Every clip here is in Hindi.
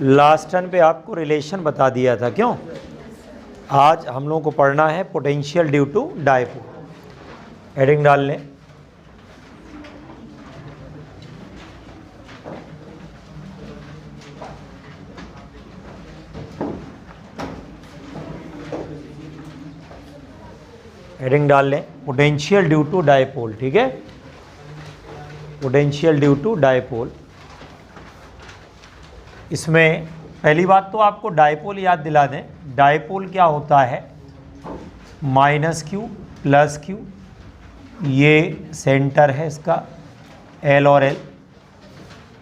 लास्ट टर्न पे आपको रिलेशन बता दिया था, क्यों? आज हम लोगों को पढ़ना है potential due to dipole. Heading डाल लें। हेडिंग डाल लें पोटेंशियल ड्यू टू डायपोल, ठीक है? Potential due to dipole. इसमें पहली बात तो आपको डायपोल याद दिला दें। डायपोल क्या होता है? माइनस क्यू प्लस क्यू, ये सेंटर है इसका एल और एल।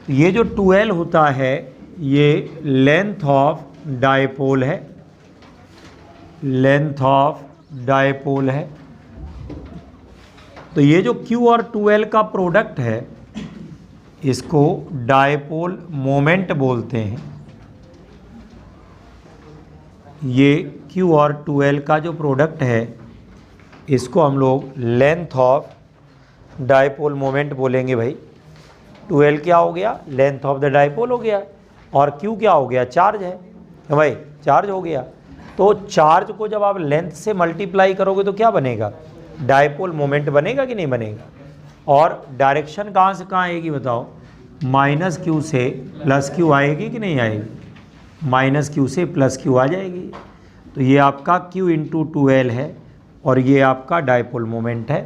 ये जो 2L होता है ये लेंथ ऑफ डायपोल है, लेंथ ऑफ डायपोल है। तो ये जो Q और 2L का प्रोडक्ट है इसको डायपोल मोमेंट बोलते हैं। ये Q और 2L का जो प्रोडक्ट है इसको हम लोग लेंथ ऑफ डायपोल मोमेंट बोलेंगे भाई। 2L क्या हो गया? लेंथ ऑफ द डायपोल हो गया, और Q क्या हो गया? चार्ज है भाई, चार्ज हो गया। तो चार्ज को जब आप लेंथ से मल्टीप्लाई करोगे तो क्या बनेगा? डायपोल मोमेंट बनेगा कि नहीं बनेगा? और डायरेक्शन कहाँ से कहाँ आएगी बताओ? माइनस क्यू से प्लस क्यू आएगी कि नहीं आएगी? माइनस क्यू से प्लस क्यू आ जाएगी। तो ये आपका Q इंटू 2L है और ये आपका डायपोल मोमेंट है,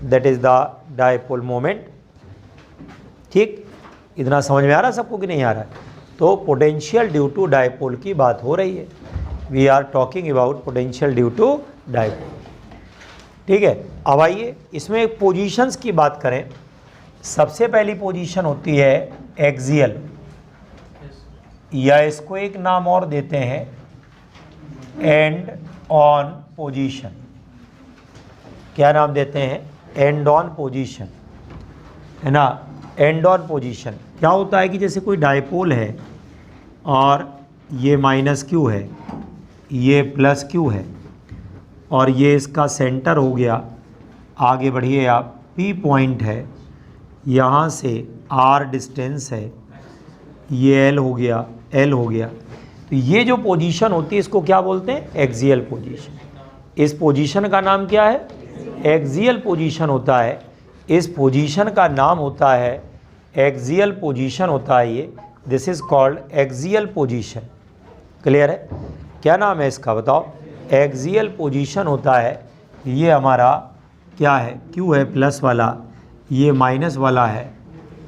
that is the dipole moment. ठीक, इतना समझ में आ रहा है सबको कि नहीं आ रहा है? तो पोटेंशियल ड्यू टू डायपोल की बात हो रही है। We are talking about potential due to dipole, ठीक है? अब आइए इसमें पोजीशंस की बात करें। सबसे पहली पोजीशन होती है एक्सियल, या इसको एक नाम और देते हैं एंड ऑन पोजीशन। क्या नाम देते हैं? एंड ऑन पोजीशन, है ना? एंड ऑन पोजीशन क्या होता है कि जैसे कोई डायपोल है और ये माइनस क्यू है, ये प्लस क्यू है, और ये इसका सेंटर हो गया। आगे बढ़िए आप, P पॉइंट है, यहाँ से R डिस्टेंस है, ये L हो गया, L हो गया। तो ये जो पोजीशन होती है इसको क्या बोलते हैं? Axial position. इस पोजीशन का नाम क्या है? एक्सियल पोजीशन होता है। इस पोजीशन का नाम होता है एक्सियल पोजीशन होता है ये। This is called axial position. Clear है? क्या नाम है इसका बताओ? एक्सियल पोजीशन होता है। ये हमारा क्या है? Q है प्लस वाला, ये माइनस वाला है,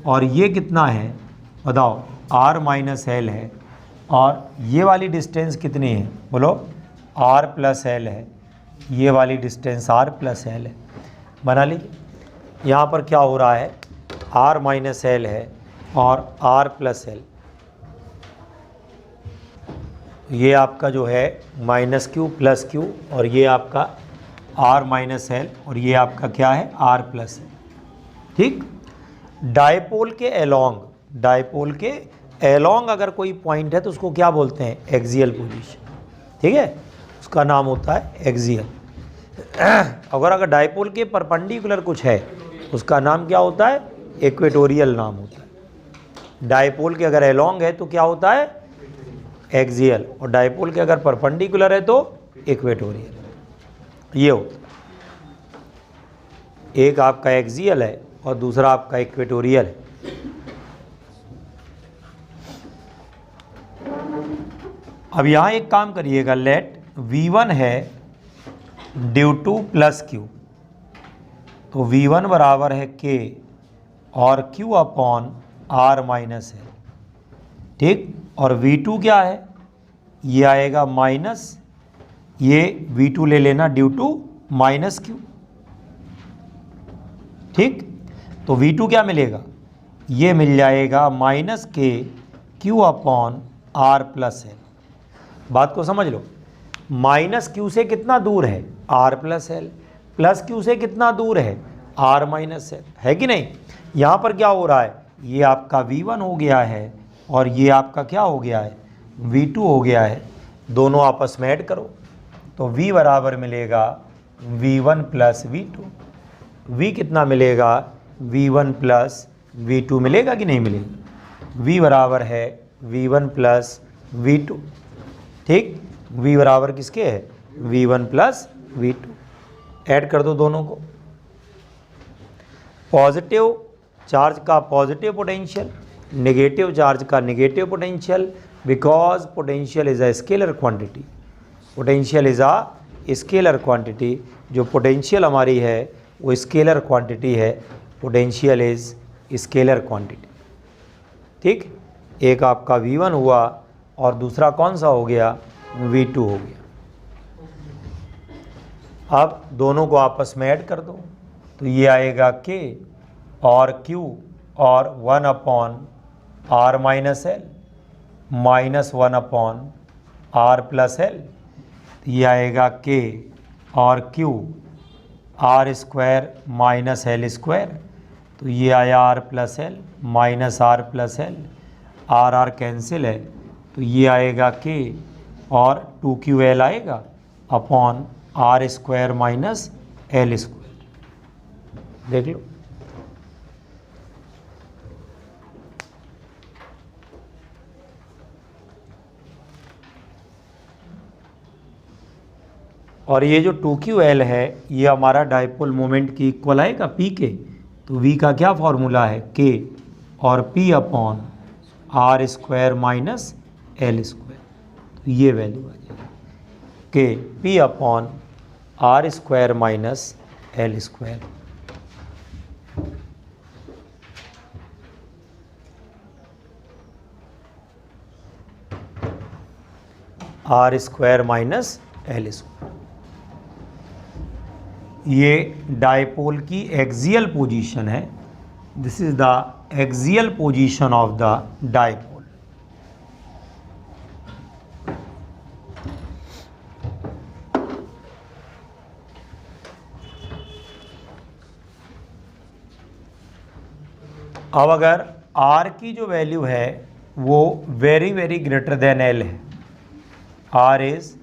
और ये कितना है बताओ? R माइनस L है, और ये वाली डिस्टेंस कितनी है बोलो? R प्लस L है। ये वाली डिस्टेंस R प्लस L है। बना लीजिए। यहाँ पर क्या हो रहा है? R माइनस L है और R प्लस L। ये आपका जो है माइनस क्यू प्लस क्यू, और ये आपका R माइनस L, और ये आपका क्या है? R plus L। ठीक। डायपोल के एलोंग, डायपोल के एलोंग अगर कोई पॉइंट है तो उसको क्या बोलते हैं? Axial position. ठीक है, उसका नाम होता है एक्सियल। अगर डायपोल के परपेंडिकुलर कुछ है उसका नाम क्या होता है? इक्वेटोरियल नाम होता है। डायपोल के अगर एलोंग है तो क्या होता है? एक्सियल, और डायपोल के अगर परपेंडिकुलर है तो इक्वेटोरियल। ये होता है, एक आपका एक्सियल है और दूसरा आपका इक्वेटोरियल है। अब यहाँ एक काम करिएगा, लेट V1 है ड्यू टू प्लस Q, तो V1 बराबर है K और Q अपॉन R माइनस है। ठीक, और V2 क्या है? ये आएगा माइनस, ये V2 ले लेना ड्यू टू माइनस Q। ठीक, तो V2 क्या मिलेगा? ये मिल जाएगा minus K Q upon R plus L। बात को समझ लो, माइनस Q से कितना दूर है? R plus L, plus Q से कितना दूर है? R माइनस L, है कि नहीं? यहाँ पर क्या हो रहा है? ये आपका V1 हो गया है और ये आपका क्या हो गया है? V2 हो गया है। दोनों आपस में ऐड करो तो V बराबर मिलेगा V1 प्लस V2। V कितना मिलेगा? V1 प्लस V2 मिलेगा कि नहीं मिलेगा? V बराबर है V1 प्लस V2, ठीक। V बराबर किसके है, V1 प्लस V2। ऐड कर दो दोनों को। पॉजिटिव चार्ज का पॉजिटिव पोटेंशियल, नेगेटिव चार्ज का negative potential, because potential is a scalar quantity. Potential is a scalar quantity. जो पोटेंशियल हमारी है वो स्केलर क्वांटिटी है। पोटेंशियल इज स्केलर क्वांटिटी, ठीक। एक आपका V1 हुआ और दूसरा कौन सा हो गया, V2 हो गया। अब दोनों को आपस में ऐड कर दो तो ये आएगा K और Q और 1 upon R minus L minus 1 upon R plus L. ये आएगा K और Q R square minus L square. तो ये आया R plus L minus R plus L. R R cancel है तो ये आएगा K और 2QL आएगा upon R square minus L square. देख लो। और ये जो 2QL है ये हमारा डाइपोल मोमेंट की इक्वल आएगा P के। तो V का क्या फॉर्मूला है, K और P upon R square minus L square. तो ये वैल्यू आ जाएगी K P upon R square minus L square. R square minus L square. ये डाइपोल की एक्सियल पोजीशन है। This is the axial position of the dipole. अब अगर R की जो वैल्यू है वो very very greater than L है, R is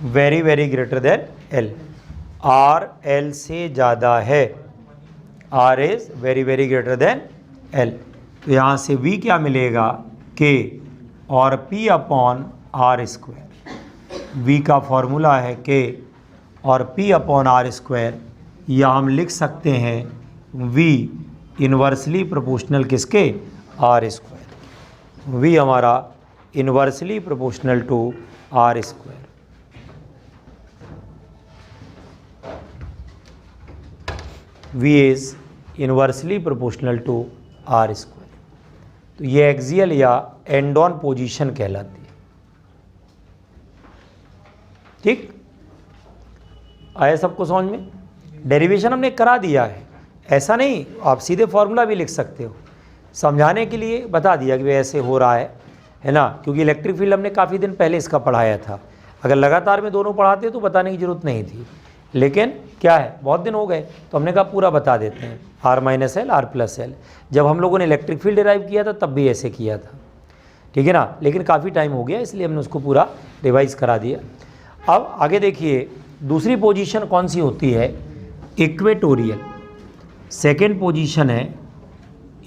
very very greater than L, R L से ज़्यादा है, R is very very greater than L। तो यहाँ से V क्या मिलेगा, K और P upon R square. V का फॉर्मूला है K और P अपॉन R स्क्वायर। या हम लिख सकते हैं V इन्वर्सली प्रोपोर्शनल किसके, R स्क्वायर। V हमारा inversely proportional to R square. V is inversely proportional to R square. तो ये एक्सियल या एंड ऑन पोजीशन कहलाती है, ठीक। आया सबको समझ में। डेरिवेशन हमने करा दिया है, ऐसा नहीं आप सीधे फॉर्मूला भी लिख सकते हो, समझाने के लिए बता दिया कि ऐसे हो रहा है ना। क्योंकि इलेक्ट्रिक फील्ड हमने काफ़ी दिन पहले इसका पढ़ाया था। अगर लगातार में दोनों पढ़ाते तो बताने की ज़रूरत नहीं थी, लेकिन क्या है बहुत दिन हो गए तो हमने कहा पूरा बता देते हैं। R minus L R plus L, जब हम लोगों ने इलेक्ट्रिक फील्ड डिराइव किया था तब भी ऐसे किया था, ठीक है ना। लेकिन काफ़ी टाइम हो गया इसलिए हमने उसको पूरा रिवाइज करा दिया। अब आगे देखिए दूसरी पोजीशन कौन सी होती है, इक्वेटोरियल। सेकेंड पोजीशन है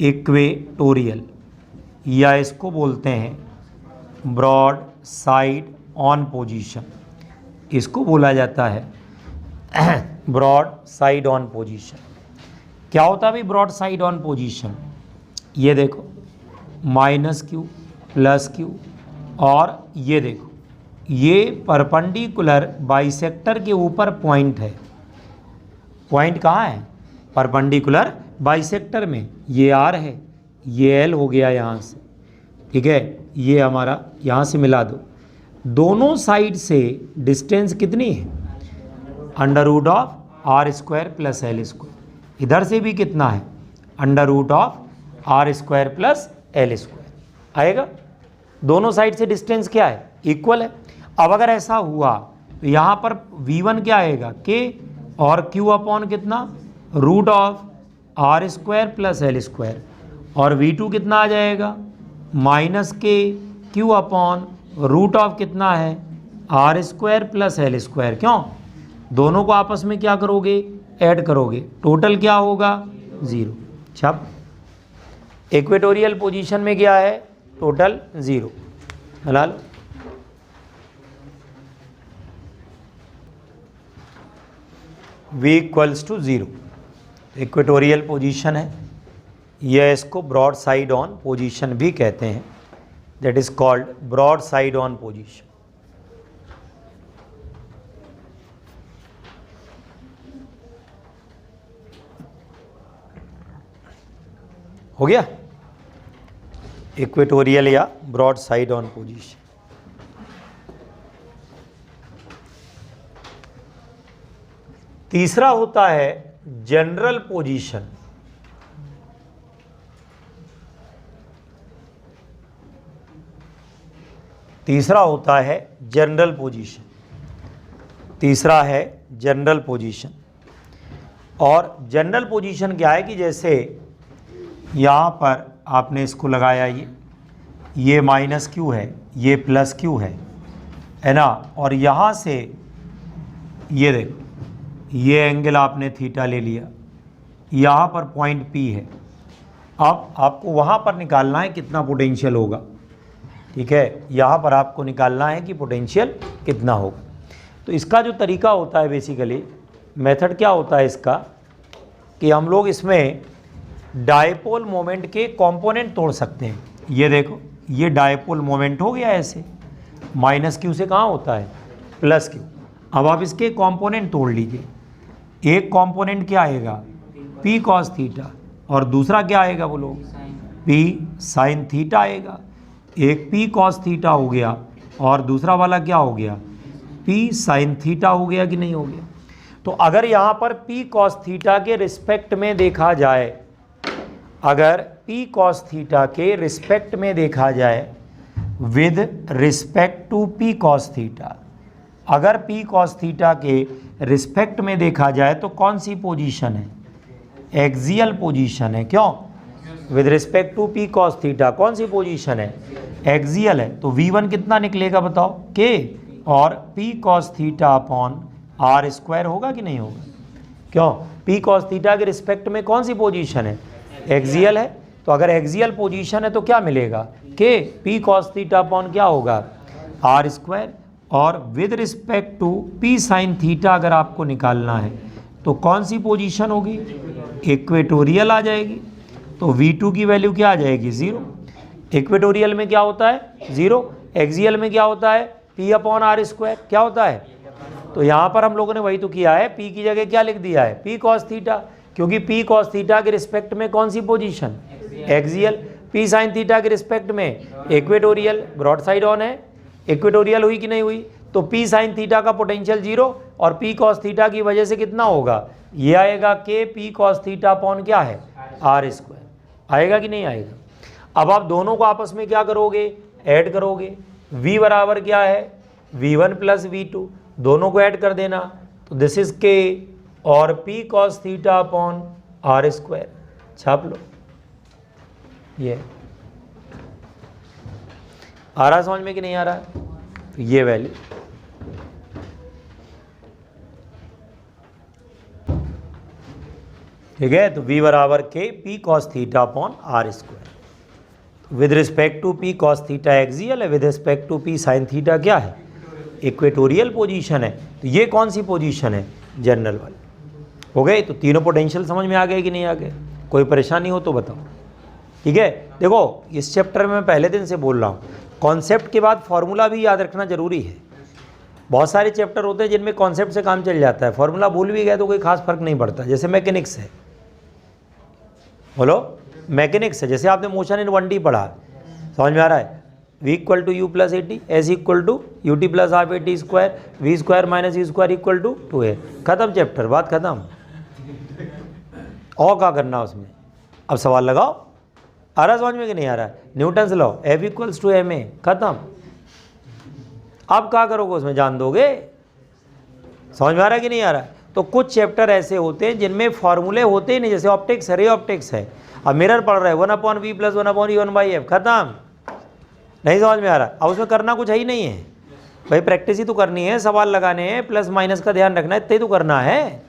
इक्वेटोरियल, या इसको बोलते हैं ब्रॉड साइड ऑन पोजीशन। इसको बोला जाता है ब्रॉड साइड ऑन पोजीशन। क्या होता है भाई ब्रॉड साइड ऑन पोजीशन, ये देखो माइनस Q प्लस Q, और ये देखो ये परपेंडिकुलर बाइसेक्टर के ऊपर पॉइंट है। पॉइंट कहाँ है, परपेंडिकुलर बाइसेक्टर में। ये R है, ये L हो गया यहाँ से, ठीक है। ये हमारा यहाँ से मिला दो, दोनों साइड से डिस्टेंस कितनी है, under root of R square plus L square. इधर से भी कितना है, under root of R square plus L square आएगा। दोनों साइड से डिस्टेंस क्या है, इक्वल है। अब अगर ऐसा हुआ तो यहाँ पर V1 क्या आएगा, K और Q अपॉन कितना, root of R square plus L square, और V2 कितना आ जाएगा, minus K Q upon root of कितना है, R square plus L square. क्यों, दोनों को आपस में क्या करोगे, ऐड करोगे, टोटल क्या होगा 0। छप इक्वेटोरियल पोजीशन में क्या है, टोटल 0। बना लो। V equals to 0 equatorial position है, यह इसको ब्रॉड साइड ऑन पोजीशन भी कहते हैं, that is called broad side on position. हो गया, इक्वेटोरियल या ब्रॉड साइड ऑन पोजीशन। तीसरा होता है जनरल पोजीशन। तीसरा होता है जनरल पोजीशन। तीसरा है जनरल पोजीशन। और जनरल पोजीशन क्या है कि जैसे यहाँ पर आपने इसको लगाया, ये माइनस क्यू है, ये प्लस क्यू है ना, और यहाँ से ये देखो, ये एंगल आपने थीटा ले लिया, यहाँ पर पॉइंट पी है। अब आपको वहाँ पर निकालना है कितना पोटेंशियल होगा, ठीक है, यहाँ पर आपको निकालना है कि पोटेंशियल कितना होगा। तो इसका जो तरीका होता है, बेसिकली मेथड क्या होता है इसका, कि हम लोग इसमें डायपोल मोमेंट के कंपोनेंट तोड़ सकते हैं। ये देखो, ये डायपोल मोमेंट हो गया ऐसे, माइनस क्यू से कहाँ होता है, प्लस क्यू। अब आप इसके कंपोनेंट तोड़ लीजिए। एक कंपोनेंट क्या आएगा, पी कॉस थीटा, और दूसरा क्या आएगा बोलो, पी साइन थीटा आएगा। एक पी कॉस थीटा हो गया और दूसरा वाला क्या हो गया, पी साइन थीटा हो गया कि नहीं हो गया। तो अगर यहाँ पर पी कॉस थीटा के रिस्पेक्ट में देखा जाए, अगर p cos थीटा के रिस्पेक्ट में देखा जाए, with respect to p cos theta, अगर p cos थीटा के रिस्पेक्ट में देखा जाए तो कौन सी पोजीशन है, एक्सियल पोजीशन है। क्यों, with respect to p cos theta कौन सी पोजीशन है, एक्सियल है। तो v1 कितना निकलेगा बताओ, k, और p cos theta upon r square होगा कि नहीं होगा। क्यों, p cos थीटा के रिस्पेक्ट में कौन सी पोजीशन है, एक्सियल है। तो अगर एक्सियल पोजीशन है तो क्या मिलेगा, के पी कॉस थीटा अपॉन क्या होगा, आर स्क्वायर। और with respect to P sine theta अगर आपको निकालना है तो कौन सी पोजीशन होगी, इक्वेटोरियल आ जाएगी। तो V2 की वैल्यू क्या आ जाएगी, 0। इक्वेटोरियल में क्या होता है, 0। एक्सियल में क्या होता है, पी अपॉन आर स्क्वायर क्या होता है। तो यहाँ पर हम लोगों ने वही तो किया है, पी की जगह क्या लिख दिया है, पी कॉस थीटा, क्योंकि p cos थीटा के रिस्पेक्ट में कौन सी position, axial. p sin theta के रिस्पेक्ट में इक्वेटोरियल, ब्रॉड साइड ऑन है, इक्वेटोरियल हुई कि नहीं हुई। तो p sin थीटा का पोटेंशियल 0 और p cos थीटा की वजह से कितना होगा, ये आएगा k p cos theta upon क्या है, r स्क्वायर। आएगा कि नहीं आएगा। अब आप दोनों को आपस में क्या करोगे, ऐड करोगे। v बराबर क्या है, v1 प्लस v2, दोनों को ऐड कर देना। तो दिस इज k और p cos theta upon are square, छाप लो। ये आ रहा समझ में कि नहीं आ रहा है। तो ये वैल्यू ठीक है। तो v बराबर के p cos theta upon are square. With respect to p cos theta axial है, with respect to p sine theta क्या है, इक्वेटोरियल पोजीशन है। तो ये कौन सी पोजीशन है, जनरल वाली। हो गए। तो तीनों पोटेंशियल समझ में आ गए कि नहीं आ गए, कोई परेशानी हो तो बताओ, ठीक है। देखो इस चैप्टर में मैं पहले दिन से बोल रहा हूँ, कॉन्सेप्ट के बाद फॉर्मूला भी याद रखना जरूरी है। बहुत सारे चैप्टर होते हैं जिनमें कॉन्सेप्ट से काम चल जाता है, फॉर्मूला भूल भी गए तो कोई खास फर्क नहीं पड़ता। जैसे मैकेनिक्स है, बोलो मैकेनिक्स है, जैसे आपने मोशन इन 1D पढ़ा, समझ में आ रहा है, v equal to u plus a t, s equal to u t plus half a t square, v square minus u square equal to 2a, खत्म चैप्टर, बात खत्म। और क्या करना उसमें, अब सवाल लगाओ। आ रहा समझ में कि नहीं आ रहा है, न्यूटन से law, F equals to ma, खत्म। अब क्या करोगे उसमें, जान दोगे। समझ में आ रहा है कि नहीं आ रहा है। तो कुछ चैप्टर ऐसे होते हैं जिनमें फॉर्मूले होते ही नहीं, जैसे ऑप्टिक्स है, रे ऑप्टिक्स है, अब मिरर पढ़ रहा है 1/v प्लस 1/e 1/f, खत्म। नहीं समझ में आ रहा, अब उसमें करना कुछ है ही नहीं है भाई, प्रैक्टिस ही तो करनी है, सवाल लगाने हैं, प्लस माइनस का ध्यान रखना है, इतना ही तो करना है।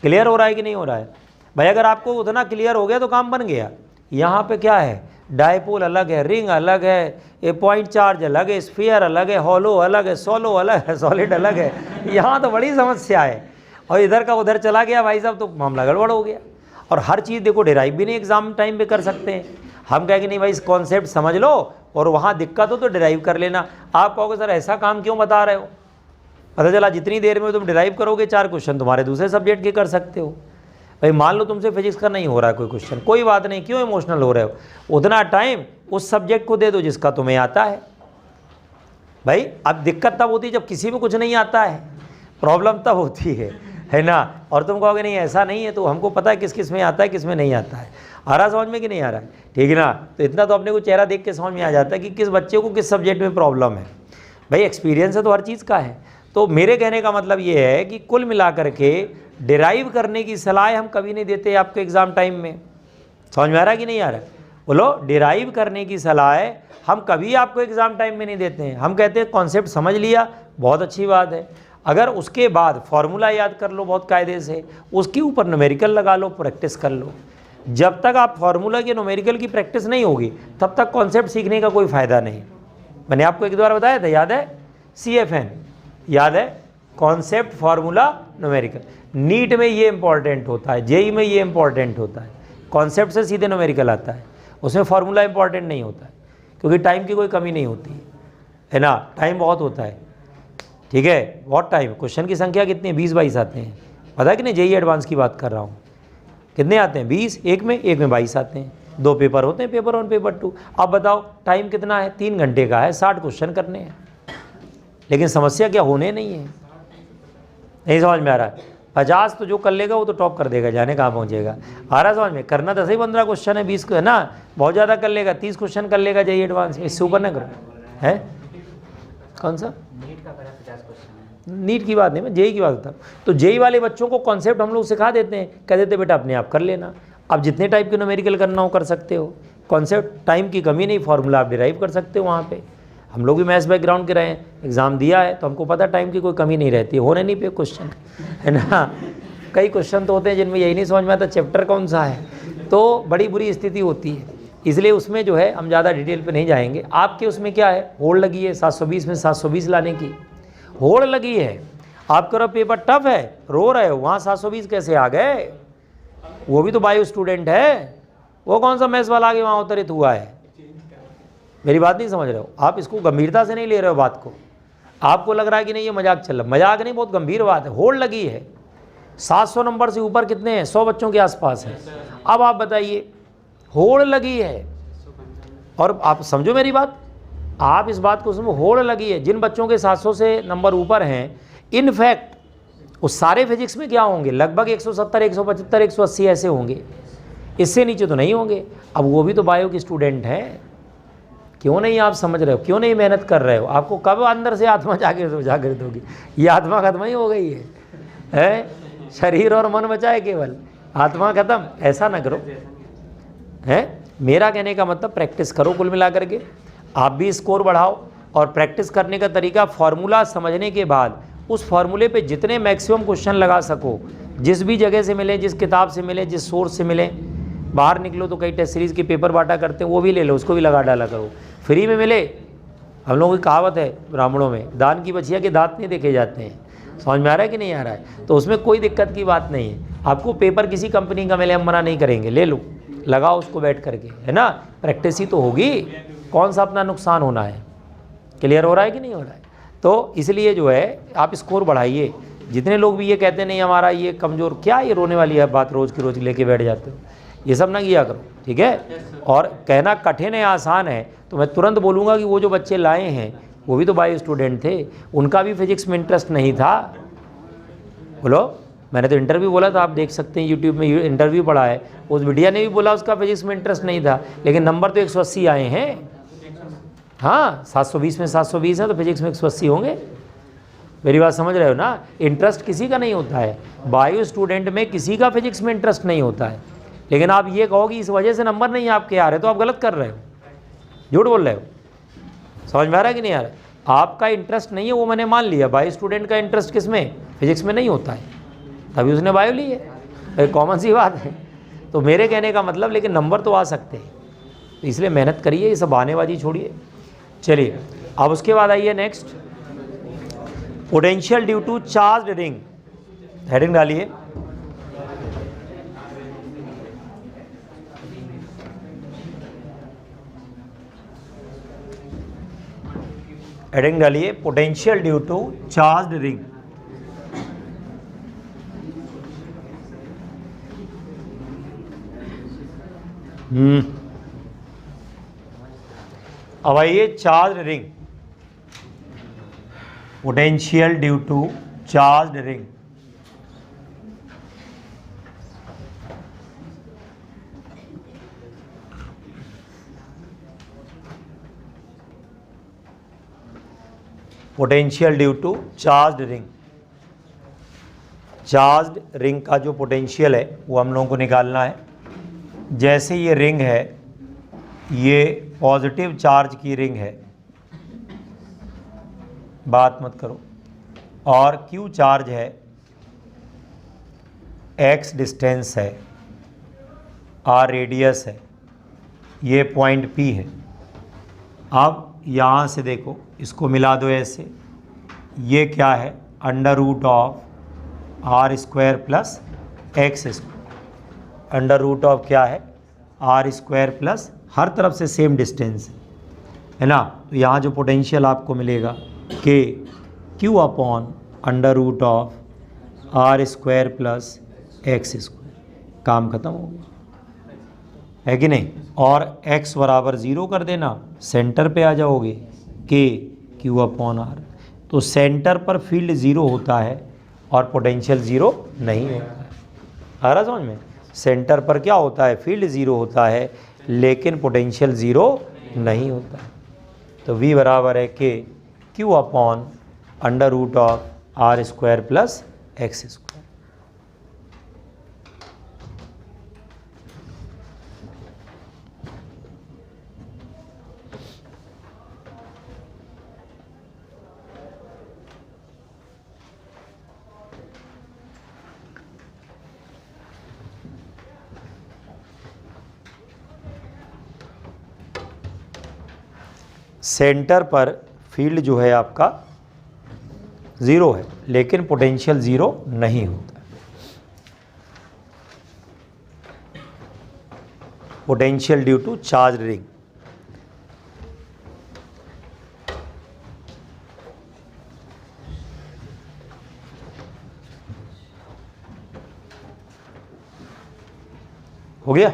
क्लियर हो रहा है कि नहीं हो रहा है भाई। अगर आपको उतना क्लियर हो गया तो काम बन गया। यहाँ पे क्या है, डायपोल अलग है, रिंग अलग है, ये पॉइंट चार्ज अलग है, स्फीयर अलग है, हॉलो अलग है, सोलो अलग है, सॉलिड अलग है। यहाँ तो बड़ी समस्या है, और इधर का उधर चला गया भाई साहब तो मामला गड़बड़ हो गया। और हर चीज़ देखो डिराइव भी नहीं एग्जाम टाइम पे कर सकते हैं। हम कहेंगे नहीं भाई इस कॉन्सेप्ट समझ लो और वहाँ दिक्कत हो तो डिराइव कर लेना। आप कहोगे सर ऐसा काम क्यों बता रहे हो, पता चला जितनी देर में तुम डिराइव करोगे 4 क्वेश्चन तुम्हारे दूसरे सब्जेक्ट के कर सकते हो। भाई मान लो तुमसे फिजिक्स का नहीं हो रहा है कोई क्वेश्चन, कोई बात नहीं, क्यों इमोशनल हो रहे हो, उतना टाइम उस सब्जेक्ट को दे दो जिसका तुम्हें आता है। भाई अब दिक्कत तब होती है जब किसी में कुछ नहीं आता है, प्रॉब्लम तब होती है ना। और तुम कहोगे नहीं ऐसा नहीं है, तो हमको पता है किस किस में आता है किस में नहीं आता है। आ रहा समझ में कि नहीं आ रहा है, ठीक है ना। तो इतना तो अपने को चेहरा देख के समझ में आ जाता है कि किस बच्चे को किस सब्जेक्ट में प्रॉब्लम है। भाई एक्सपीरियंस है तो हर चीज़ का है। तो मेरे कहने का मतलब ये है कि कुल मिलाकर के डिराइव करने की सलाह हम कभी नहीं देते आपके एग्ज़ाम टाइम में। समझ में आ रहा है कि नहीं आ रहा है, बोलो। डिराइव करने की सलाह हम कभी आपको एग्ज़ाम टाइम में नहीं देते हैं। हम कहते हैं कॉन्सेप्ट समझ लिया बहुत अच्छी बात है, अगर उसके बाद फॉर्मूला याद कर लो बहुत कायदे से, उसके ऊपर न्यूमेरिकल लगा लो, प्रैक्टिस कर लो। जब तक आप फार्मूला के न्यूमेरिकल की प्रैक्टिस नहीं होगी तब तक कॉन्सेप्ट सीखने का कोई फ़ायदा नहीं। मैंने आपको एक बार बताया था, याद है, CFN याद है, कॉन्सेप्ट फार्मूला न्यूमेरिकल। नीट में ये इंपॉर्टेंट होता है, जेई में ये इंपॉर्टेंट होता है। कॉन्सेप्ट से सीधे न्यूमेरिकल आता है, उसमें फार्मूला इंपॉर्टेंट नहीं होता है, क्योंकि टाइम की कोई कमी नहीं होती है ना। टाइम बहुत होता है, ठीक है, बहुत टाइम। क्वेश्चन की संख्या कितनी है, 20-22 आते हैं, पता है कि नहीं। जेई एडवांस की बात कर रहा हूँ, कितने आते हैं, 20, एक में 22 आते हैं। 2 पेपर होते हैं, पेपर 1 पेपर 2। अब बताओ टाइम कितना है, 3 घंटे का है, 60 क्वेश्चन करने हैं। लेकिन समस्या क्या, होने नहीं है, नहीं समझ में आ रहा है। 50 तो जो कर लेगा वो तो टॉप कर देगा, जाने कहाँ पहुँचेगा। आ रहा समझ में, करना 10 ही 15 क्वेश्चन है, 20 है ना, बहुत ज़्यादा कर लेगा, 30 क्वेश्चन कर लेगा जेई एडवांस में, इससे ऊपर ना करो। है कौन सा नीट का, 50 क्वेश्चन। नीट की बात नहीं, मैं जेई की बात बताऊँ। तो जेई वाले बच्चों को कॉन्सेप्ट हम लोग सिखा देते हैं, कह देते बेटा अपने आप कर लेना। अब जितने टाइप के न्यूमेरिकल करना हो कर सकते हो, कॉन्सेप्ट टाइम की कमी नहीं, फार्मूला आप डिराइव कर सकते हो वहाँ पे। हम लोग भी मैथ्स बैकग्राउंड के रहे हैं, एग्ज़ाम दिया है तो हमको पता टाइम की कोई कमी नहीं रहती है, होने नहीं पे क्वेश्चन, है ना। कई क्वेश्चन तो होते हैं जिनमें यही नहीं समझ में आता चैप्टर कौन सा है, तो बड़ी बुरी स्थिति होती है। इसलिए उसमें जो है हम ज़्यादा डिटेल पे नहीं जाएंगे। आपके उसमें क्या है, होड़ लगी है 720 में 720 लाने की होड़ लगी है। आप करो पेपर टफ है, रो रहे हो, वहाँ 720 कैसे आ गए, वो भी तो बायो स्टूडेंट है, वो कौन सा मैथ्स वाला आगे वहाँ अवतरित हुआ है। मेरी बात नहीं समझ रहे हो आप, इसको गंभीरता से नहीं ले रहे हो बात को। आपको लग रहा है कि नहीं ये मजाक चल रहा, मजाक नहीं, बहुत गंभीर बात है। होड़ लगी है, 700 नंबर से ऊपर कितने हैं, 100 बच्चों के आसपास है। अब आप बताइए, होड़ लगी है, और आप समझो मेरी बात, आप इस बात को समझो, होड़ लगी है। जिन बच्चों के 700 से नंबर ऊपर हैं, इनफैक्ट उस सारे फिजिक्स में क्या होंगे, लगभग 170, 175, 180 ऐसे होंगे, इससे नीचे तो नहीं होंगे। अब वो भी तो बायो के स्टूडेंट हैं, क्यों नहीं आप समझ रहे हो, क्यों नहीं मेहनत कर रहे हो। आपको कब अंदर से आत्मा जागृत होगी, ये आत्मा खत्म ही हो गई है? शरीर और मन बचा है केवल, आत्मा खत्म, ऐसा ना करो। है मेरा कहने का मतलब, प्रैक्टिस करो कुल मिला करके, आप भी स्कोर बढ़ाओ। और प्रैक्टिस करने का तरीका, फार्मूला समझने के बाद उस फार्मूले पे जितने मैक्सिमम क्वेश्चन लगा सको, जिस भी जगह से मिले, जिस किताब से मिले, जिस सोर्स से मिले। बाहर निकलो तो कई टेस्ट सीरीज़ के पेपर बांटा करते हैं, वो भी ले लो, उसको भी लगा डाला करो। फ्री में मिले, हम लोगों की कहावत है ब्राह्मणों में, दान की बछिया के दांत नहीं देखे जाते हैं। समझ में आ रहा है कि नहीं आ रहा है, तो उसमें कोई दिक्कत की बात नहीं है। आपको पेपर किसी कंपनी का मिले, हम मना नहीं करेंगे, ले लो, लगाओ उसको बैठ करके, है ना, प्रैक्टिस ही तो होगी, कौन सा अपना नुकसान होना है। क्लियर हो रहा है कि नहीं हो रहा है। तो इसलिए जो है आप स्कोर बढ़ाइए। जितने लोग भी ये कहते नहीं हमारा ये कमज़ोर, क्या ये रोने वाली है बात, रोज़ की रोज़ लेके बैठ जाते हो, ये सब ना किया करो, ठीक है। और कहना कठिन है आसान है, तो मैं तुरंत बोलूँगा कि वो जो बच्चे लाए हैं वो भी तो बायो स्टूडेंट थे, उनका भी फिजिक्स में इंटरेस्ट नहीं था। बोलो, मैंने तो इंटरव्यू बोला था, आप देख सकते हैं यूट्यूब में इंटरव्यू पढ़ा है, उस बिटिया ने भी बोला उसका फिजिक्स में इंटरेस्ट नहीं था, लेकिन नंबर तो 180 आए हैं। हाँ, 720 में 720 है तो फिजिक्स में 180 होंगे। मेरी बात समझ रहे हो ना। इंटरेस्ट किसी का नहीं होता है, बायो स्टूडेंट में किसी का फिजिक्स में इंटरेस्ट नहीं होता है। लेकिन आप ये कहो कि इस वजह से नंबर नहीं आपके आ रहे, तो आप गलत कर रहे हो, झूठ बोल रहे हो। समझ में आ रहा है कि नहीं आ रहा है। आपका इंटरेस्ट नहीं है वो मैंने मान लिया, बायो स्टूडेंट का इंटरेस्ट किस में, फिजिक्स में नहीं होता है, तभी उसने बायो ली है, कॉमन सी बात है। तो मेरे कहने का मतलब, लेकिन नंबर तो आ सकते हैं, तो इसलिए मेहनत करिए, ये सब बहानेबाजी छोड़िए। चलिए अब उसके बाद आइए next, potential due to charge ring, heading डालिए। हेडिंग डालिए, potential due to charge ring. अब आइए charge ring, potential due to charge ring. Potential due to charge ring, charge ring का जो पोटेंशियल है वो हम लोगों को निकालना है। जैसे ये रिंग है, ये पॉजिटिव चार्ज की रिंग है, बात मत करो, और Q चार्ज है, X डिस्टेंस है, R रेडियस है, ये पॉइंट P है। अब यहाँ से देखो, इसको मिला दो ऐसे, ये क्या है, under root of R square plus x square. Under root of क्या है, R स्क्वायर प्लस, हर तरफ से सेम डिस्टेंस है ना, तो यहाँ जो पोटेंशियल आपको मिलेगा के Q upon under root of R square plus x square, काम खत्म हो गया, है कि नहीं। और x बराबर 0 कर देना, सेंटर पे आ जाओगे, के Q अपॉन R, तो सेंटर पर फील्ड 0 होता है और पोटेंशियल 0 नहीं होता है। आ रहा समझ में, सेंटर पर क्या होता है, फील्ड 0 होता है लेकिन पोटेंशियल 0 नहीं होता है। तो V बराबर है के Q upon under root of R square plus x square. Centre पर फील्ड जो है आपका 0 है लेकिन पोटेंशियल 0 नहीं होता है। Potential due to charge ring, हो गया।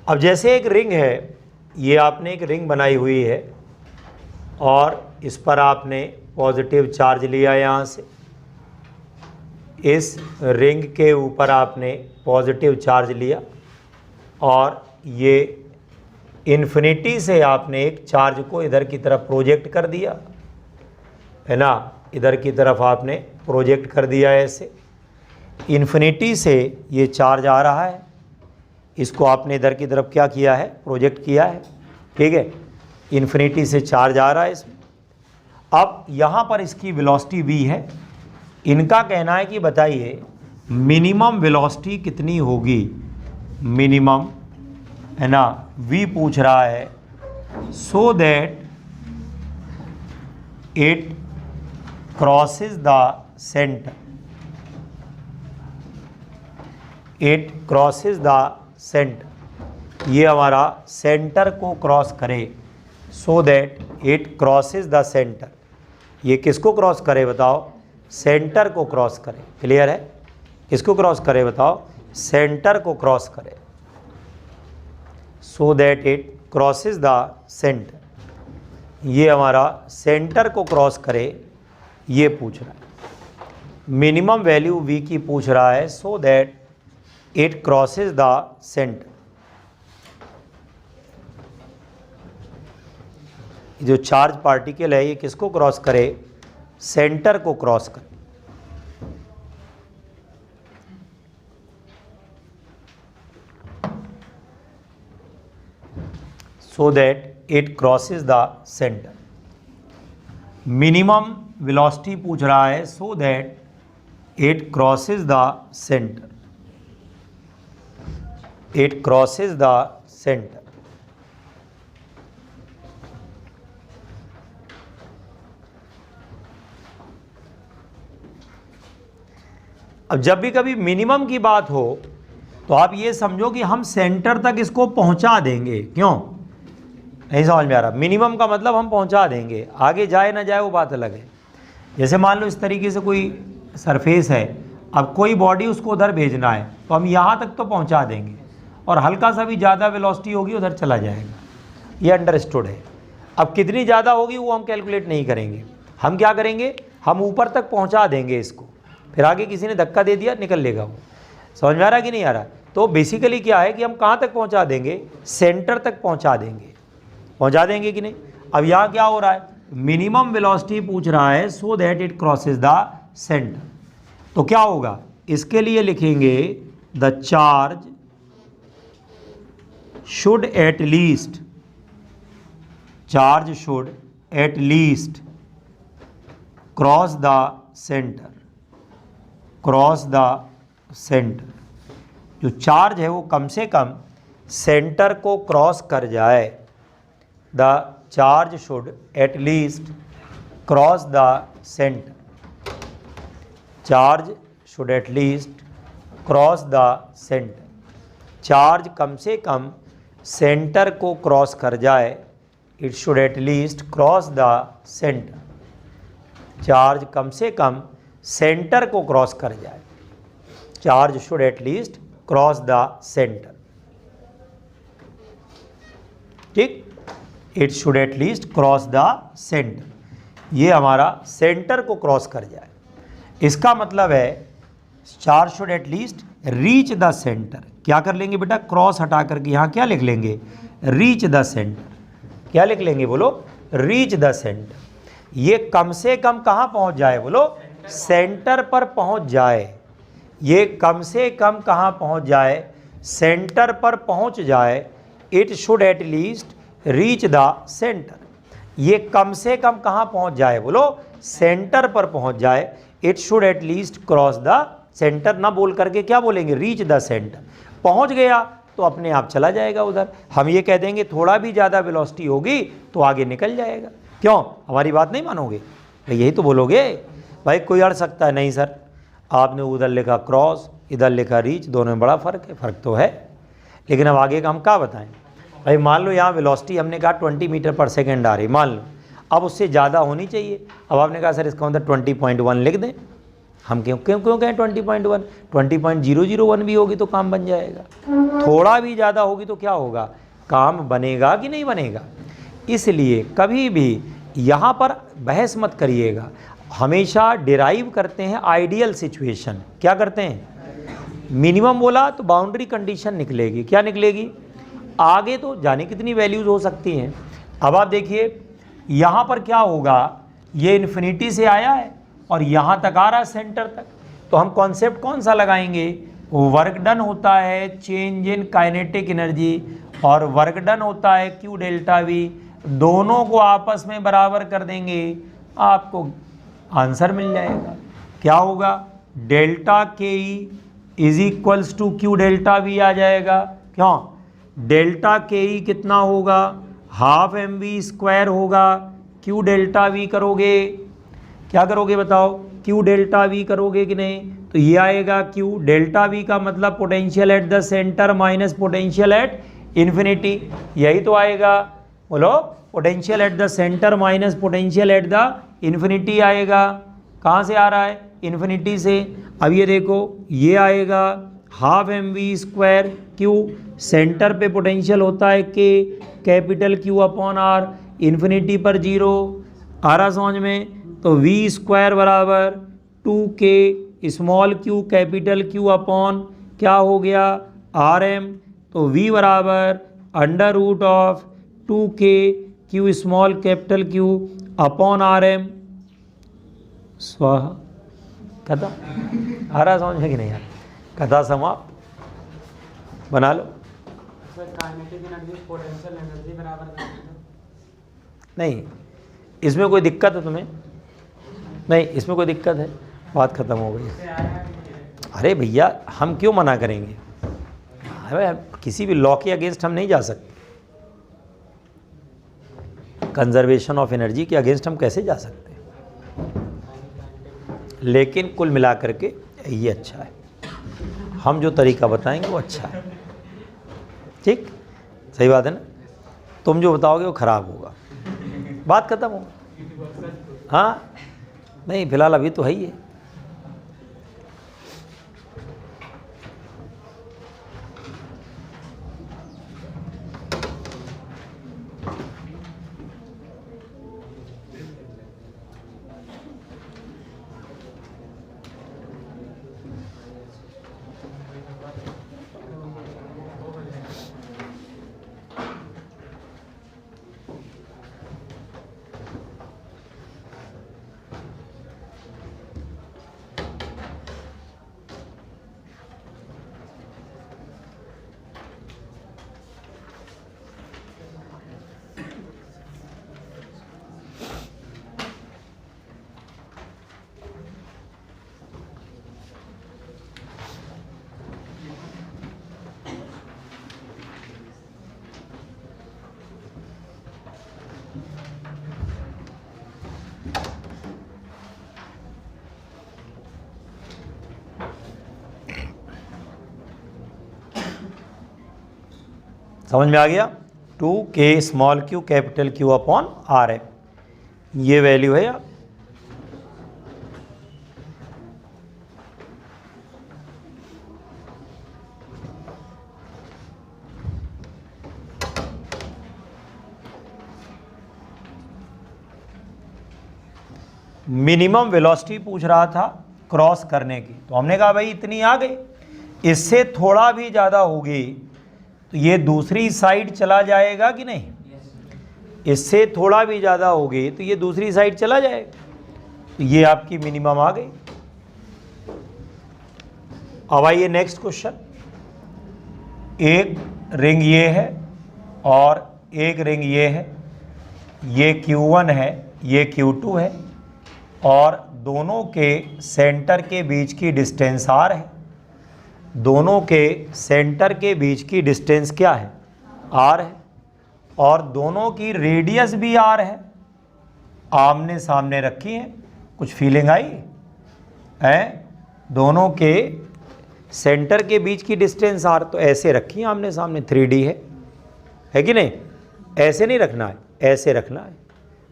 अब जैसे एक रिंग है, ये आपने एक रिंग बनाई हुई है और इस पर आपने पॉजिटिव चार्ज लिया, यहाँ से इस रिंग के ऊपर आपने पॉजिटिव चार्ज लिया और ये इन्फिनिटी से आपने एक चार्ज को इधर की तरफ प्रोजेक्ट कर दिया, है ना, इधर की तरफ आपने प्रोजेक्ट कर दिया ऐसे। इन्फिनिटी से ये चार्ज आ रहा है, इसको आपने इधर की तरफ क्या किया है, प्रोजेक्ट किया है, ठीक है। इन्फिनिटी से चार्ज आ रहा है इसमें। अब यहाँ पर इसकी वेलोसिटी v है। इनका कहना है कि बताइए मिनिमम वेलोसिटी कितनी होगी, मिनिमम, है ना, v पूछ रहा है, so that it crosses the centre, it crosses the centre, ये हमारा सेंटर को क्रॉस करे, so that it crosses the centre. ये किसको क्रॉस करे बताओ, सेंटर को क्रॉस करे, क्लियर है, किसको क्रॉस करे बताओ, सेंटर को क्रॉस करे, so that it crosses the centre. ये हमारा सेंटर को क्रॉस करे, ये पूछ रहा है। मिनिमम वैल्यू v की पूछ रहा है, so that it crosses the centre. जो चार्ज पार्टिकल है ये किसको क्रॉस करे, सेंटर को क्रॉस करे। So that it crosses the centre. Minimum velocity पूछ रहा है, so that it crosses the centre. It crosses the centre. अब जब भी कभी मिनिमम की बात हो तो आप ये समझो कि हम सेंटर तक इसको पहुंचा देंगे। क्यों? नहीं समझ में आ रहा? मिनिमम का मतलब हम पहुंचा देंगे, आगे जाए ना जाए वो बात अलग है। जैसे मान लो इस तरीके से कोई सरफेस है, अब कोई बॉडी उसको उधर भेजना है तो हम यहाँ तक तो पहुँचा देंगे और हल्का सा भी ज़्यादा वेलोसिटी होगी उधर चला जाएगा, ये अंडरस्टूड है। अब कितनी ज़्यादा होगी वो हम कैलकुलेट नहीं करेंगे, हम क्या करेंगे, हम ऊपर तक पहुँचा देंगे इसको, फिर आगे किसी ने धक्का दे दिया निकल लेगा वो। समझ में आ रहा कि नहीं आ रहा? तो बेसिकली क्या है कि हम कहाँ तक पहुँचा देंगे, सेंटर तक पहुँचा देंगे, पहुँचा देंगे कि नहीं। अब यहाँ क्या हो रहा है, मिनिमम वेलोसिटी पूछ रहा है so that it crosses the centre. तो क्या होगा, इसके लिए लिखेंगे the charge should at least, charge should at least cross the centre, cross the centre. जो चार्ज है वो कम से कम सेंटर को क्रॉस कर जाए। The charge should at least cross the centre, charge should at least cross the centre. Charge कम से कम सेंटर को क्रॉस कर जाए, it should at least cross the centre. Charge कम से कम सेंटर को क्रॉस कर जाए, charge should at least cross the centre. ठीक, it should at least cross the centre, ये हमारा सेंटर को क्रॉस कर जाए। इसका मतलब है charge should at least reach the centre. क्या कर लेंगे बेटा, क्रॉस हटा करके यहाँ क्या लिख लेंगे, रीच द सेंटर। क्या लिख लेंगे बोलो, रीच द सेंटर। ये कम से कम कहाँ पहुँच जाए बोलो, सेंटर पर पहुँच जाए। ये कम से कम कहाँ पहुँच जाए, सेंटर पर पहुँच जाए। It should at least reach the centre. ये कम से कम कहाँ पहुँच जाए बोलो, सेंटर पर पहुँच जाए। It should at least cross the centre ना बोल करके क्या बोलेंगे, रीच द सेंटर। पहुँच गया तो अपने आप चला जाएगा उधर। हम ये कह देंगे थोड़ा भी ज़्यादा वेलोसिटी होगी तो आगे निकल जाएगा। क्यों, हमारी बात नहीं मानोगे? भाई यही तो बोलोगे। भाई कोई अड़ सकता है, नहीं सर आपने उधर लिखा क्रॉस, इधर लिखा रीच, दोनों में बड़ा फ़र्क है। फ़र्क तो है, लेकिन अब आगे का हम क्या बताएं। भाई मान लो यहाँ वेलोसिटी हमने कहा 20 मीटर पर सेकेंड आ रही, मान लो, अब उससे ज़्यादा होनी चाहिए। अब आपने कहा सर इसका मतलब 20.1 लिख दें। हम क्यों क्यों क्यों कहें 20.1, 20.001 भी होगी तो काम बन जाएगा। थोड़ा भी ज़्यादा होगी तो क्या होगा, काम बनेगा कि नहीं बनेगा। इसलिए कभी भी यहाँ पर बहस मत करिएगा, हमेशा डिराइव करते हैं आइडियल सिचुएशन। क्या करते हैं, मिनिमम बोला तो बाउंड्री कंडीशन निकलेगी। क्या निकलेगी, आगे तो जाने कितनी वैल्यूज़ हो सकती हैं। अब आप देखिए यहाँ पर क्या होगा, ये इन्फिनिटी से आया है और यहाँ तक आ रहा है सेंटर तक, तो हम कॉन्सेप्ट कौन सा लगाएंगे, वर्क डन होता है चेंज इन काइनेटिक एनर्जी और वर्क डन होता है क्यू डेल्टा वी। दोनों को आपस में बराबर कर देंगे, आपको आंसर मिल जाएगा। क्या होगा, delta K E is equals to Q delta V आ जाएगा। क्यों, डेल्टा के ई कितना होगा, हाफ एम वी स्क्वायर होगा। क्यू डेल्टा वी करोगे, क्या करोगे बताओ, क्यू डेल्टा वी करोगे कि नहीं, तो ये आएगा क्यू डेल्टा वी का मतलब potential at the centre minus potential at infinity, यही तो आएगा। बोलो, potential at the centre minus potential at the infinity आएगा। कहाँ से आ रहा है, इन्फिनिटी से। अब ये देखो ये आएगा half m v square q, centre पे पोटेंशियल होता है K, capital q upon R, infinity पर 0 आ रहा समझ में। तो वी स्क्वायर बराबर 2k small q capital q upon क्या हो गया, आर एम। तो वी बराबर under root of 2k q small capital q upon R M. स्वाहा, कथा आ रहा समझ में कि नहीं यार, कथा समाप्त, बना लो। नहीं इसमें कोई दिक्कत है तुम्हें, नहीं इसमें कोई दिक्कत है, बात ख़त्म हो गई। अरे भैया हम क्यों मना करेंगे, अरे किसी भी लॉ के अगेंस्ट हम नहीं जा सकते, कंजर्वेशन ऑफ एनर्जी के अगेंस्ट हम कैसे जा सकते हैं, लेकिन कुल मिलाकर के ये अच्छा है, हम जो तरीका बताएंगे वो अच्छा है। ठीक, सही बात है ना, तुम जो बताओगे वो ख़राब होगा, बात खत्म होगा। हाँ नहीं, फिलहाल अभी तो है ही है। समझ में आ गया, 2k small q capital q upon R है, ये वैल्यू है यार। मिनिमम वेलोसिटी पूछ रहा था क्रॉस करने की, तो हमने कहा भाई इतनी आ गई, इससे थोड़ा भी ज़्यादा होगी तो ये दूसरी साइड चला जाएगा कि नहीं, इससे थोड़ा भी ज़्यादा होगी तो ये दूसरी साइड चला जाएगा, तो ये आपकी मिनिमम आ गई। अब आइए नेक्स्ट क्वेश्चन, एक रिंग ये है और एक रिंग ये है, ये Q1 है ये Q2 है, और दोनों के सेंटर के बीच की डिस्टेंस R है, दोनों के सेंटर के बीच की डिस्टेंस क्या है, R है, और दोनों की रेडियस भी R है, आमने सामने रखी है, कुछ फीलिंग आई है, दोनों के सेंटर के बीच की डिस्टेंस R, तो ऐसे रखी है आमने सामने, 3D है कि नहीं, ऐसे नहीं रखना है, ऐसे रखना है,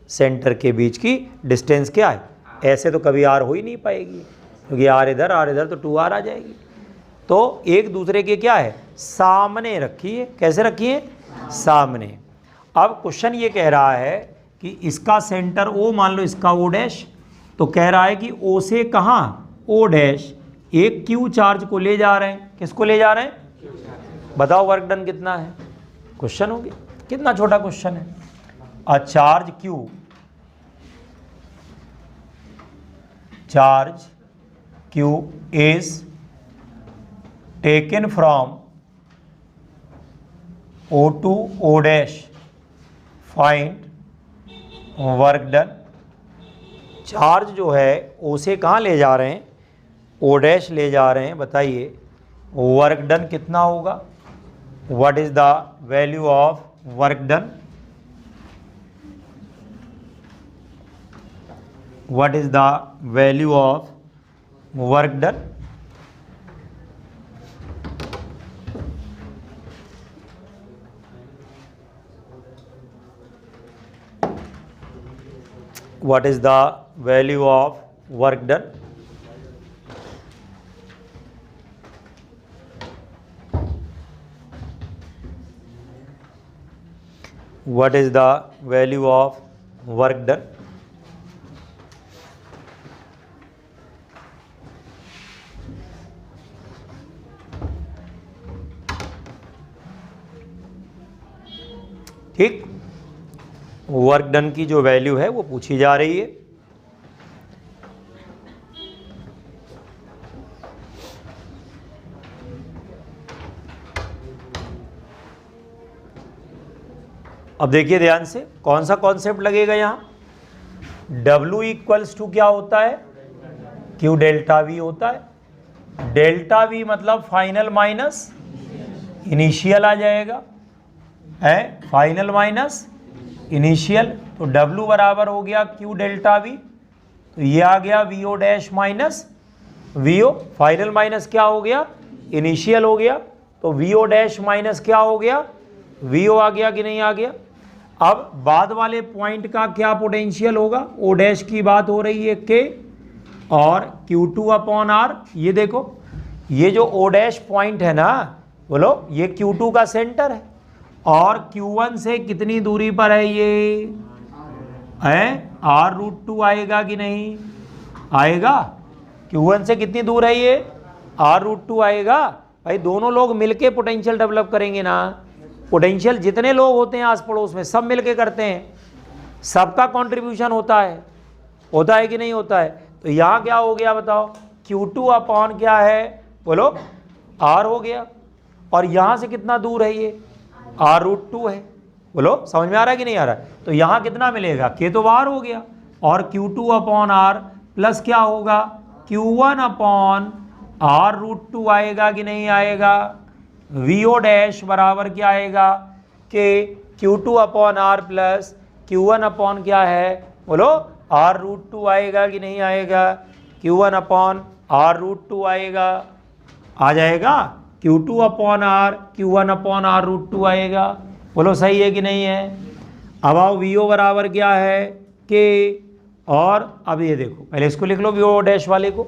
सेंटर के बीच की डिस्टेंस क्या है, ऐसे तो कभी R हो ही नहीं पाएगी, क्योंकि R इधर तो 2R आ जाएगी, तो एक दूसरे के क्या है, सामने रखी है, कैसे रखी है, सामने। अब क्वेश्चन ये कह रहा है कि इसका सेंटर O मान लो, इसका O डैश, तो कह रहा है कि O से कहाँ, O डैश एक Q चार्ज को ले जा रहे हैं, किसको ले जा रहे हैं, बताओ वर्क डन कितना है, क्वेश्चन हो गया, कितना छोटा क्वेश्चन है, a charge Q, charge Q is taken from O to O dash, find work done. Charge जो है O से कहाँ ले जा रहे हैं, O डैश ले जा रहे हैं, बताइए वर्क डन कितना होगा, what is the value of work done, what is the value of work done, what is the value of work done, what is the value of work done, ठीक, वर्क डन की जो वैल्यू है वो पूछी जा रही है। अब देखिए ध्यान से, कौन सा कॉन्सेप्ट लगेगा यहाँ, W इक्वल्स टू क्या होता है, Q डेल्टा V होता है, डेल्टा V मतलब फाइनल माइनस इनिशियल आ जाएगा, है फाइनल माइनस इनिशियल, तो W बराबर हो गया Q डेल्टा V, तो ये आ गया VO dash minus VO, final minus क्या हो गया, इनिशियल हो गया, तो VO डैश माइनस क्या हो गया, VO आ गया कि नहीं आ गया। अब बाद वाले पॉइंट का क्या पोटेंशियल होगा, O डैश की बात हो रही है K और Q2 अपॉन R, ये देखो ये जो O डैश पॉइंट है ना, बोलो ये Q2 का सेंटर है और Q1 से कितनी दूरी पर है, ये है R√2 आएगा कि नहीं आएगा, Q1 से कितनी दूर है ये R√2 आएगा। भाई दोनों लोग मिलके पोटेंशियल डेवलप करेंगे ना, पोटेंशियल जितने लोग होते हैं आस पड़ोस में सब मिलके करते हैं, सबका कंट्रीब्यूशन होता है कि नहीं होता है। तो यहाँ क्या हो गया बताओ, Q2 अपॉन क्या है, बोलो R हो गया, और यहाँ से कितना दूर है ये R√2 है, बोलो समझ में आ रहा है कि नहीं आ रहा है। तो यहाँ कितना मिलेगा, K तो बाहर हो गया, और Q2 अपॉन R प्लस क्या होगा Q1 अपॉन R√2 आएगा कि नहीं आएगा। VO डैश बराबर क्या आएगा कि Q2 upon R plus Q1 upon क्या है, बोलो R√2 आएगा कि नहीं आएगा, Q1 अपॉन R√2 आएगा, आ जाएगा Q2 upon R Q1 upon R√2 आएगा, बोलो सही है कि नहीं है। अब आओ VO बराबर क्या है K, और अब ये देखो पहले इसको लिख लो VO डैश वाले को,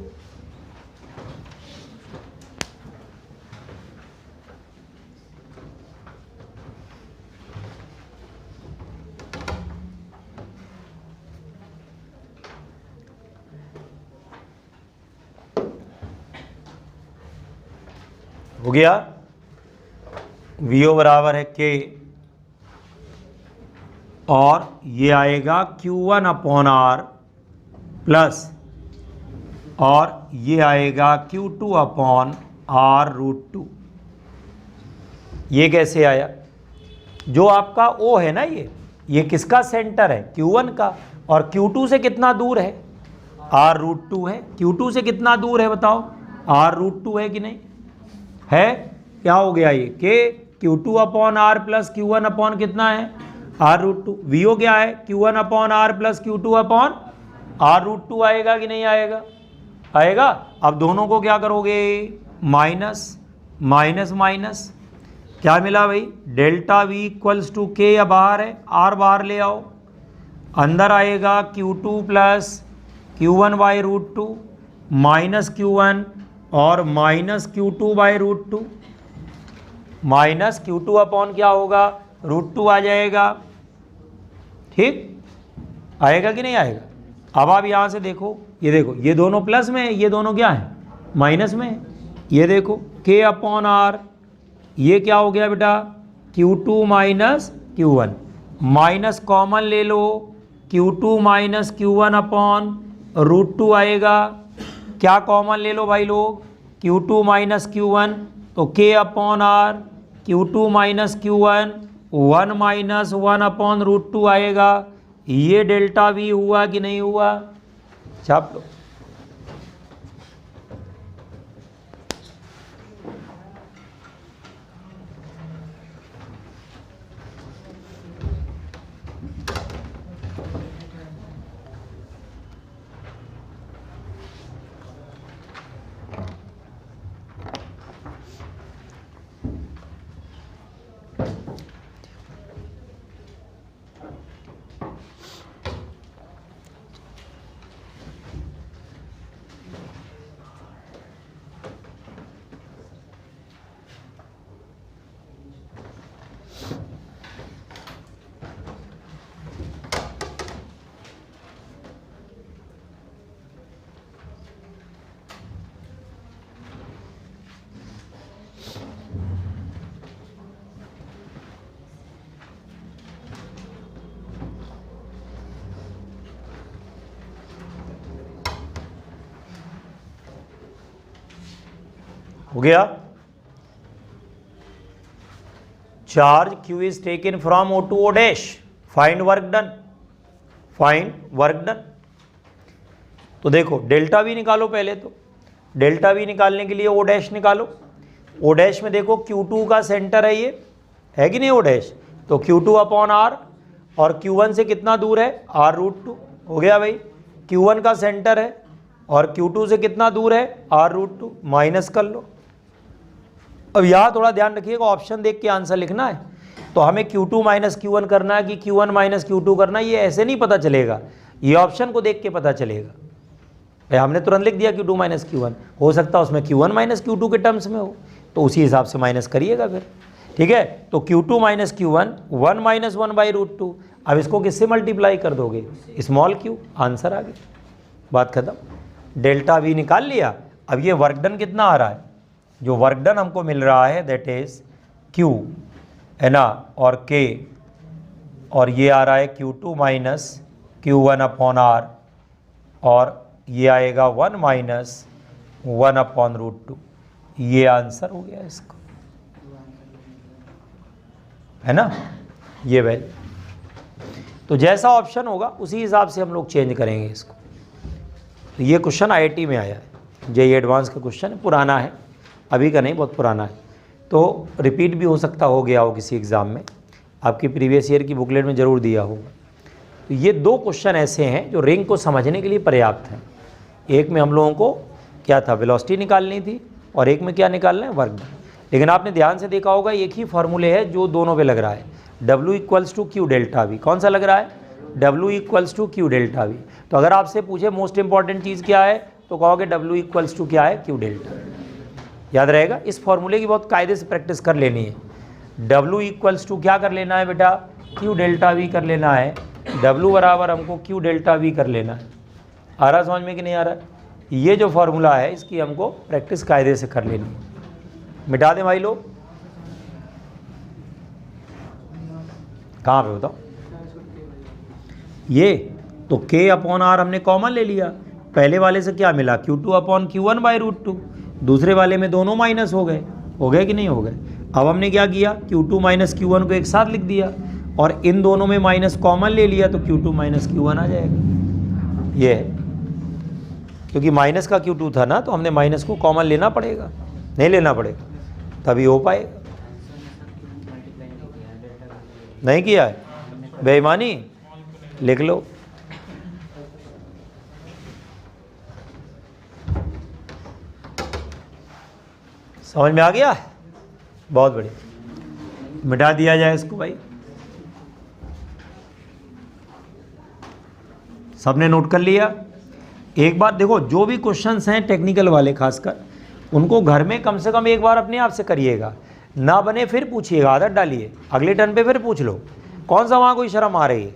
हो गया VO बराबर है K और ये आएगा Q1 अपॉन R प्लस और ये आएगा Q2 अपॉन R√2। ये कैसे आया, जो आपका O है ना, ये किसका सेंटर है, Q1 का, और Q2 से कितना दूर है, R√2 है। Q2 से कितना दूर है बताओ, R√2 है कि नहीं है, क्या हो गया ये K Q2 upon R plus Q1 upon कितना है R√2। VO क्या है Q1 upon R plus Q2 upon R√2 आएगा कि नहीं आएगा, आएगा। अब दोनों को क्या करोगे, माइनस माइनस माइनस, क्या मिला भाई, delta V equals to K, या बाहर है R बाहर ले आओ, अंदर आएगा Q2 plus Q1/√2 minus Q1 और minus Q2 by √2, minus Q2 upon क्या होगा √2 आ जाएगा, ठीक आएगा कि नहीं आएगा। अब आप यहाँ से देखो, ये देखो ये दोनों प्लस में है, ये दोनों क्या है माइनस में है, ये देखो K अपॉन R, ये क्या हो गया बेटा Q2 minus Q1, minus common ले लो Q2 माइनस Q1 अपॉन √2 आएगा, क्या कॉमन ले लो भाई लोग, Q2 माइनस Q1, तो K upon R Q2 minus Q1 1 minus 1 upon √2 आएगा। ये डेल्टा V हुआ कि नहीं हुआ, छाप लो। हो गया, charge Q is taken from O to O dash, find work done, find work done. तो देखो डेल्टा V निकालो पहले, तो डेल्टा V निकालने के लिए O डैश निकालो, ओ डैश में देखो Q2 का सेंटर है, ये है कि नहीं ओ डैश, तो Q2 अपॉन आर, और Q1 से कितना दूर है R√2, हो गया भाई। Q1 का सेंटर है और Q2 से कितना दूर है R√2, माइनस कर लो। अब यहाँ थोड़ा ध्यान रखिएगा, ऑप्शन देख के आंसर लिखना है, तो हमें Q2 माइनस Q1 करना है कि Q1 माइनस Q2 करना है, ये ऐसे नहीं पता चलेगा, ये ऑप्शन को देख के पता चलेगा। भाई हमने तुरंत लिख दिया Q2 माइनस Q1, हो सकता है उसमें Q1 माइनस Q2 के टर्म्स में हो, तो उसी हिसाब से माइनस करिएगा फिर, ठीक है। तो Q2 माइनस Q1 1 माइनस 1/√2, अब इसको किससे मल्टीप्लाई कर दोगे, स्मॉल q, आंसर आ गया, बात खत्म। डेल्टा V निकाल लिया। अब ये वर्क डन कितना आ रहा है, जो वर्क डन हमको मिल रहा है दैट इज Q है ना, और K, और ये आ रहा है Q2 minus Q1 upon R, और ये आएगा 1 माइनस 1/√2, ये आंसर हो गया इसका, है ना, ये वैल्यू। तो जैसा ऑप्शन होगा उसी हिसाब से हम लोग चेंज करेंगे इसको। तो ये क्वेश्चन IIT में आया है, जेईई एडवांस का क्वेश्चन है, पुराना है, अभी का नहीं, बहुत पुराना है, तो रिपीट भी हो सकता हो गया हो किसी एग्ज़ाम में, आपकी प्रीवियस ईयर की बुकलेट में ज़रूर दिया होगा। तो ये दो क्वेश्चन ऐसे हैं जो रिंग को समझने के लिए पर्याप्त हैं। एक में हम लोगों को क्या था, वेलोसिटी निकालनी थी, और एक में क्या निकालना है, वर्क डन। लेकिन आपने ध्यान से देखा होगा एक ही फॉर्मूले है जो दोनों पे लग रहा है, W equals to Q delta v. कौन सा लग रहा है, W equals to Q delta v. तो अगर आपसे पूछे मोस्ट इंपॉर्टेंट चीज़ क्या है, तो कहोगे W इक्वल्स टू क्या है, क्यू डेल्टा। याद रहेगा, इस फॉर्मूले की बहुत कायदे से प्रैक्टिस कर लेनी है। W इक्वल्स टू क्या कर लेना है बेटा, क्यू डेल्टा वी कर लेना है, W बराबर हमको क्यू डेल्टा वी कर लेना है। आ रहा समझ में कि नहीं आ रहा, ये जो फॉर्मूला है इसकी हमको प्रैक्टिस कायदे से कर लेनी है। मिटा दें भाई लोग, कहाँ पे बताओ, ये तो K अपॉन R हमने कॉमन ले लिया, पहले वाले से क्या मिला, Q2 अपॉन Q1/√2, दूसरे वाले में दोनों माइनस हो गए कि नहीं हो गए। अब हमने क्या किया, Q2 माइनस Q1 को एक साथ लिख दिया, और इन दोनों में माइनस कॉमन ले लिया, तो Q2 माइनस Q1 आ जाएगा। ये है, क्योंकि माइनस का Q2 था ना, तो हमने माइनस को कॉमन लेना पड़ेगा, नहीं लेना पड़ेगा तभी हो पाएगा। नहीं किया है, बेईमानी, लिख लो। समझ में आ गया, बहुत बढ़िया, मिटा दिया जाए इसको भाई। सबने नोट कर लिया। एक बात देखो, जो भी क्वेश्चंस हैं टेक्निकल वाले खासकर, उनको घर में कम से कम एक बार अपने आप से करिएगा, ना बने फिर पूछिएगा, आदत डालिए, अगले टर्न पे फिर पूछ लो। कौन सा वहाँ कोई शर्म आ रही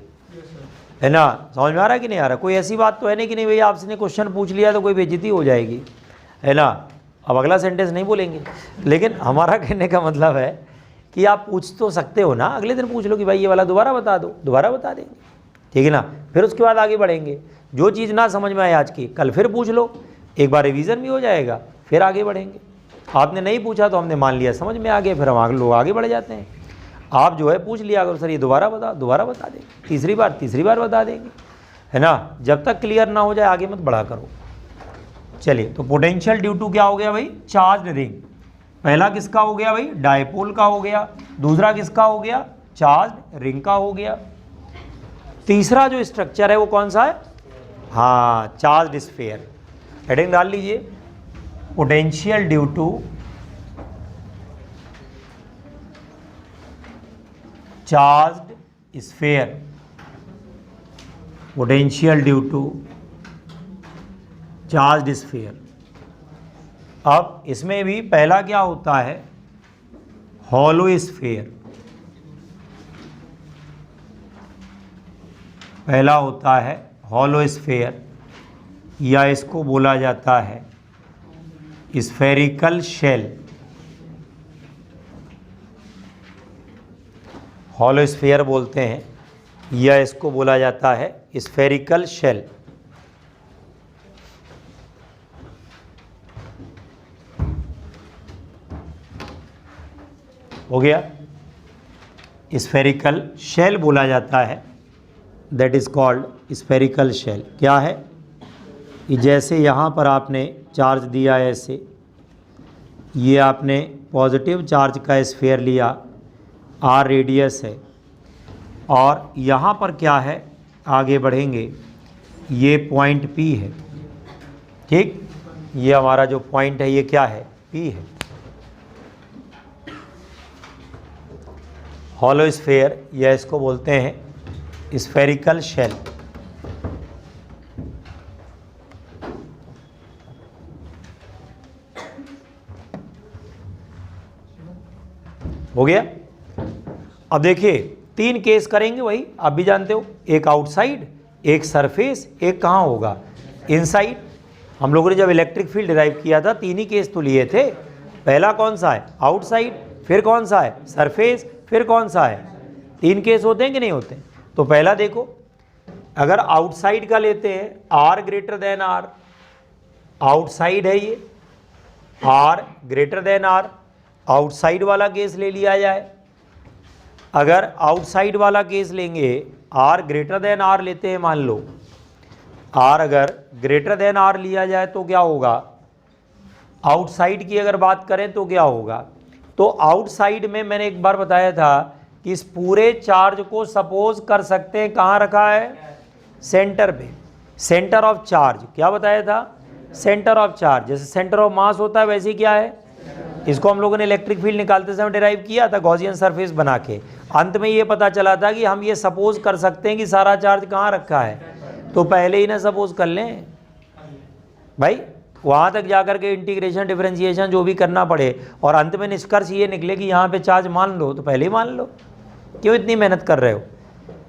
है ना, समझ में आ रहा है कि नहीं आ रहा, कोई ऐसी बात तो है नहीं कि नहीं भैया आपसे क्वेश्चन पूछ लिया तो कोई बेइज्जती हो जाएगी, है ना। अब अगला सेंटेंस नहीं बोलेंगे, लेकिन हमारा कहने का मतलब है कि आप पूछ तो सकते हो ना, अगले दिन पूछ लो कि भाई ये वाला दोबारा बता दो, दोबारा बता देंगे, ठीक है ना। फिर उसके बाद आगे बढ़ेंगे, जो चीज़ ना समझ में आए आज की, कल फिर पूछ लो, एक बार रिवीजन भी हो जाएगा, फिर आगे बढ़ेंगे। आपने नहीं पूछा तो हमने मान लिया समझ में आ गया, फिर हम लोग आगे बढ़ जाते हैं। आप जो है पूछ लिया करो, सर ये दोबारा बता देंगे, तीसरी बार बता देंगे, है ना। जब तक क्लियर ना हो जाए आगे मत बढ़ा करो। चलिए, तो पोटेंशियल ड्यू टू क्या हो गया भाई, चार्ज रिंग। पहला किसका हो गया भाई, डायपोल का हो गया, दूसरा किसका हो गया, चार्ज रिंग का हो गया। तीसरा जो स्ट्रक्चर है वो कौन सा है, हाँ, चार्ज स्फीयर। हेडिंग डाल लीजिए, potential due to charge sphere, potential due to charge sphere. अब इसमें भी पहला क्या होता है, हॉलो स्फीयर। पहला होता है हॉलो स्फीयर, या इसको बोला जाता है स्फेरिकल शेल। हॉलो स्फीयर बोलते हैं, या इसको बोला जाता है स्फेरिकल शेल। हो गया, स्फेरिकल शेल बोला जाता है, that is called spherical shell. क्या है कि जैसे यहाँ पर आपने चार्ज दिया है ऐसे, ये आपने पॉजिटिव चार्ज का स्फीयर लिया, आर रेडियस है, और यहाँ पर क्या है, आगे बढ़ेंगे, ये पॉइंट P है, ठीक, ये हमारा जो पॉइंट है ये क्या है, P है। हॉलो स्फीयर या इसको बोलते हैं स्फेरिकल शेल। हो गया। अब देखिए 3 केस करेंगे, वही आप भी जानते हो, एक आउटसाइड, एक सरफेस, एक कहाँ होगा, इनसाइड। हम लोगों ने जब इलेक्ट्रिक फील्ड डिराइव किया था 3 ही केस तो लिए थे। पहला कौन सा है, आउटसाइड, फिर कौन सा है, सरफेस, फिर कौन सा है। 3 केस होते हैं कि नहीं होते। तो पहला देखो, अगर आउटसाइड का लेते हैं, R greater than R, outside है ये, R greater than R, outside वाला केस ले लिया जाए। अगर आउटसाइड वाला केस लेंगे, आर ग्रेटर देन आर लेते हैं, मान लो आर अगर ग्रेटर देन आर लिया जाए तो क्या होगा, आउटसाइड की अगर बात करें तो क्या होगा। तो आउटसाइड में मैंने एक बार बताया था कि इस पूरे चार्ज को सपोज कर सकते हैं कहाँ रखा है, सेंटर पे, सेंटर ऑफ चार्ज। क्या बताया था, सेंटर ऑफ चार्ज। जैसे सेंटर ऑफ मास होता है वैसे ही क्या है, इसको हम लोगों ने इलेक्ट्रिक फील्ड निकालते समय डिराइव किया था गॉसियन सरफेस बना के। अंत में ये पता चला था कि हम ये सपोज कर सकते हैं कि सारा चार्ज कहाँ रखा है। तो पहले ही ना सपोज कर लें भाई, वहाँ तक जाकर के इंटीग्रेशन डिफरेंशिएशन जो भी करना पड़े और अंत में निष्कर्ष ये निकले कि यहाँ पे चार्ज मान लो, तो पहले ही मान लो। क्यों इतनी मेहनत कर रहे हो,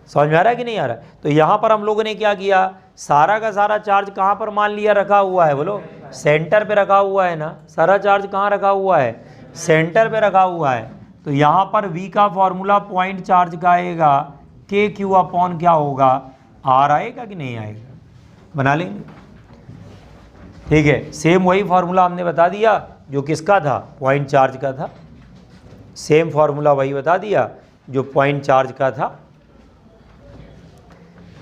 समझ में आ रहा है कि नहीं आ रहा है। तो यहाँ पर हम लोगों ने क्या किया, सारा का सारा चार्ज कहाँ पर मान लिया रखा हुआ है, बोलो, सेंटर पे रखा हुआ है ना। सारा चार्ज कहाँ रखा हुआ है, सेंटर पे रखा हुआ है। तो यहाँ पर V का फॉर्मूला पॉइंट चार्ज का आएगा, के क्यू अपॉन क्या होगा, आर आएगा कि नहीं आएगा, बना लेंगे। ठीक है, सेम वही फार्मूला हमने बता दिया जो किसका था, पॉइंट चार्ज का था। सेम फार्मूला वही बता दिया जो पॉइंट चार्ज का था,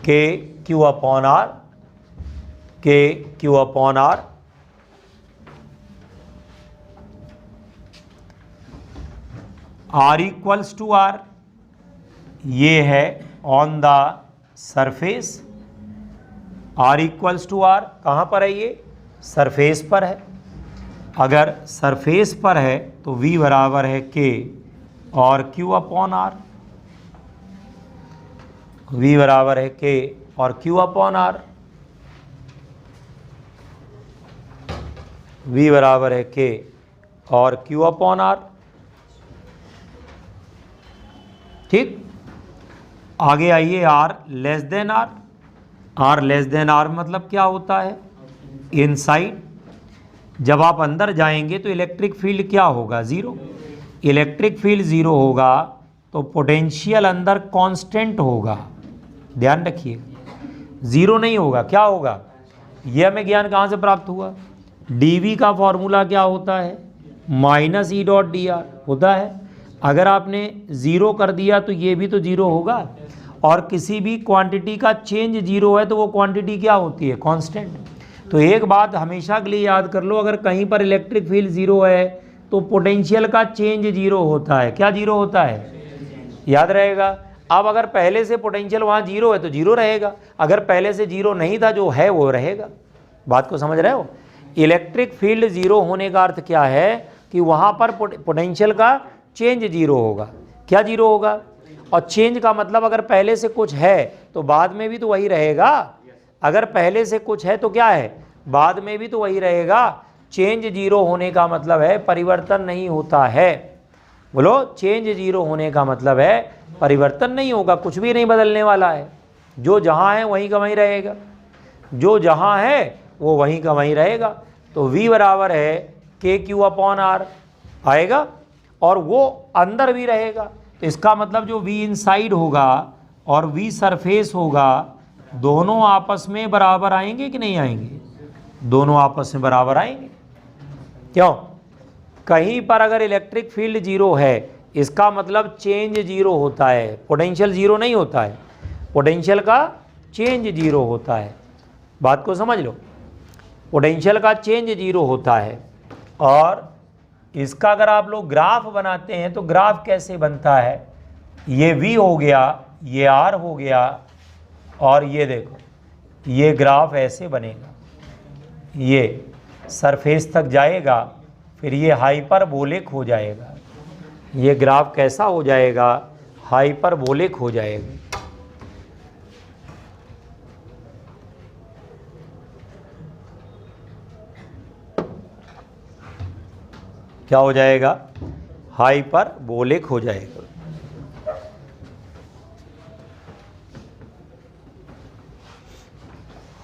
K q upon R, K q upon R. R equals to R, ये है on the surface. R equals to R कहाँ पर है, ये सरफेस पर है। अगर सरफेस पर है तो V बराबर है K और Q अपॉन आर। V बराबर है K और Q अपॉन आर। V बराबर है K और Q अपॉन आर। ठीक, आगे आइए, R less than R. R less than R मतलब क्या होता है, इनसाइड। जब आप अंदर जाएंगे तो इलेक्ट्रिक फील्ड क्या होगा, ज़ीरो। इलेक्ट्रिक फील्ड ज़ीरो होगा तो पोटेंशियल अंदर कांस्टेंट होगा, ध्यान रखिए, ज़ीरो नहीं होगा। क्या होगा, यह हमें ज्ञान कहाँ से प्राप्त हुआ, dV का फॉर्मूला क्या होता है, minus E dot D R होता है। अगर आपने ज़ीरो कर दिया तो ये भी तो ज़ीरो होगा, और किसी भी क्वांटिटी का चेंज ज़ीरो है तो वो क्वांटिटी क्या होती है, कांस्टेंट। तो एक बात हमेशा के लिए याद कर लो, अगर कहीं पर इलेक्ट्रिक फील्ड ज़ीरो है तो पोटेंशियल का चेंज ज़ीरो होता है। क्या ज़ीरो होता है, याद रहेगा। अब अगर पहले से पोटेंशियल वहाँ ज़ीरो है तो ज़ीरो रहेगा, अगर पहले से ज़ीरो नहीं था जो है वो रहेगा। बात को समझ रहे हो। इलेक्ट्रिक फील्ड ज़ीरो होने का अर्थ क्या है कि वहाँ पर पोटेंशियल का चेंज ज़ीरो होगा। क्या ज़ीरो होगा, और चेंज का मतलब अगर पहले से कुछ है तो बाद में भी तो वही रहेगा। अगर पहले से कुछ है तो क्या है, बाद में भी तो वही रहेगा। चेंज जीरो होने का मतलब है परिवर्तन नहीं होता है। बोलो, चेंज जीरो होने का मतलब है परिवर्तन नहीं होगा, कुछ भी नहीं बदलने वाला है। जो जहाँ है वहीं का वहीं रहेगा, जो जहाँ है वो वहीं का वहीं रहेगा। तो V बराबर है के क्यू अपॉन आर आएगा, और वो अंदर भी रहेगा। तो इसका मतलब जो V इनसाइड होगा और V सरफेस होगा, दोनों आपस में बराबर आएंगे कि नहीं आएंगे, दोनों आपस में बराबर आएंगे। क्यों, कहीं पर अगर इलेक्ट्रिक फील्ड जीरो है इसका मतलब चेंज जीरो होता है, पोटेंशियल जीरो नहीं होता है, पोटेंशियल का चेंज जीरो होता है। बात को समझ लो, पोटेंशियल का चेंज जीरो होता है। और इसका अगर आप लोग ग्राफ बनाते हैं तो ग्राफ कैसे बनता है, ये V हो गया, ये R हो गया, और ये देखो ये ग्राफ ऐसे बनेगा, ये सरफेस तक जाएगा, फिर ये हाइपरबोलिक हो जाएगा। ये ग्राफ कैसा हो जाएगा, हाइपरबोलिक हो जाएगा। क्या हो जाएगा, हाइपरबोलिक हो जाएगा।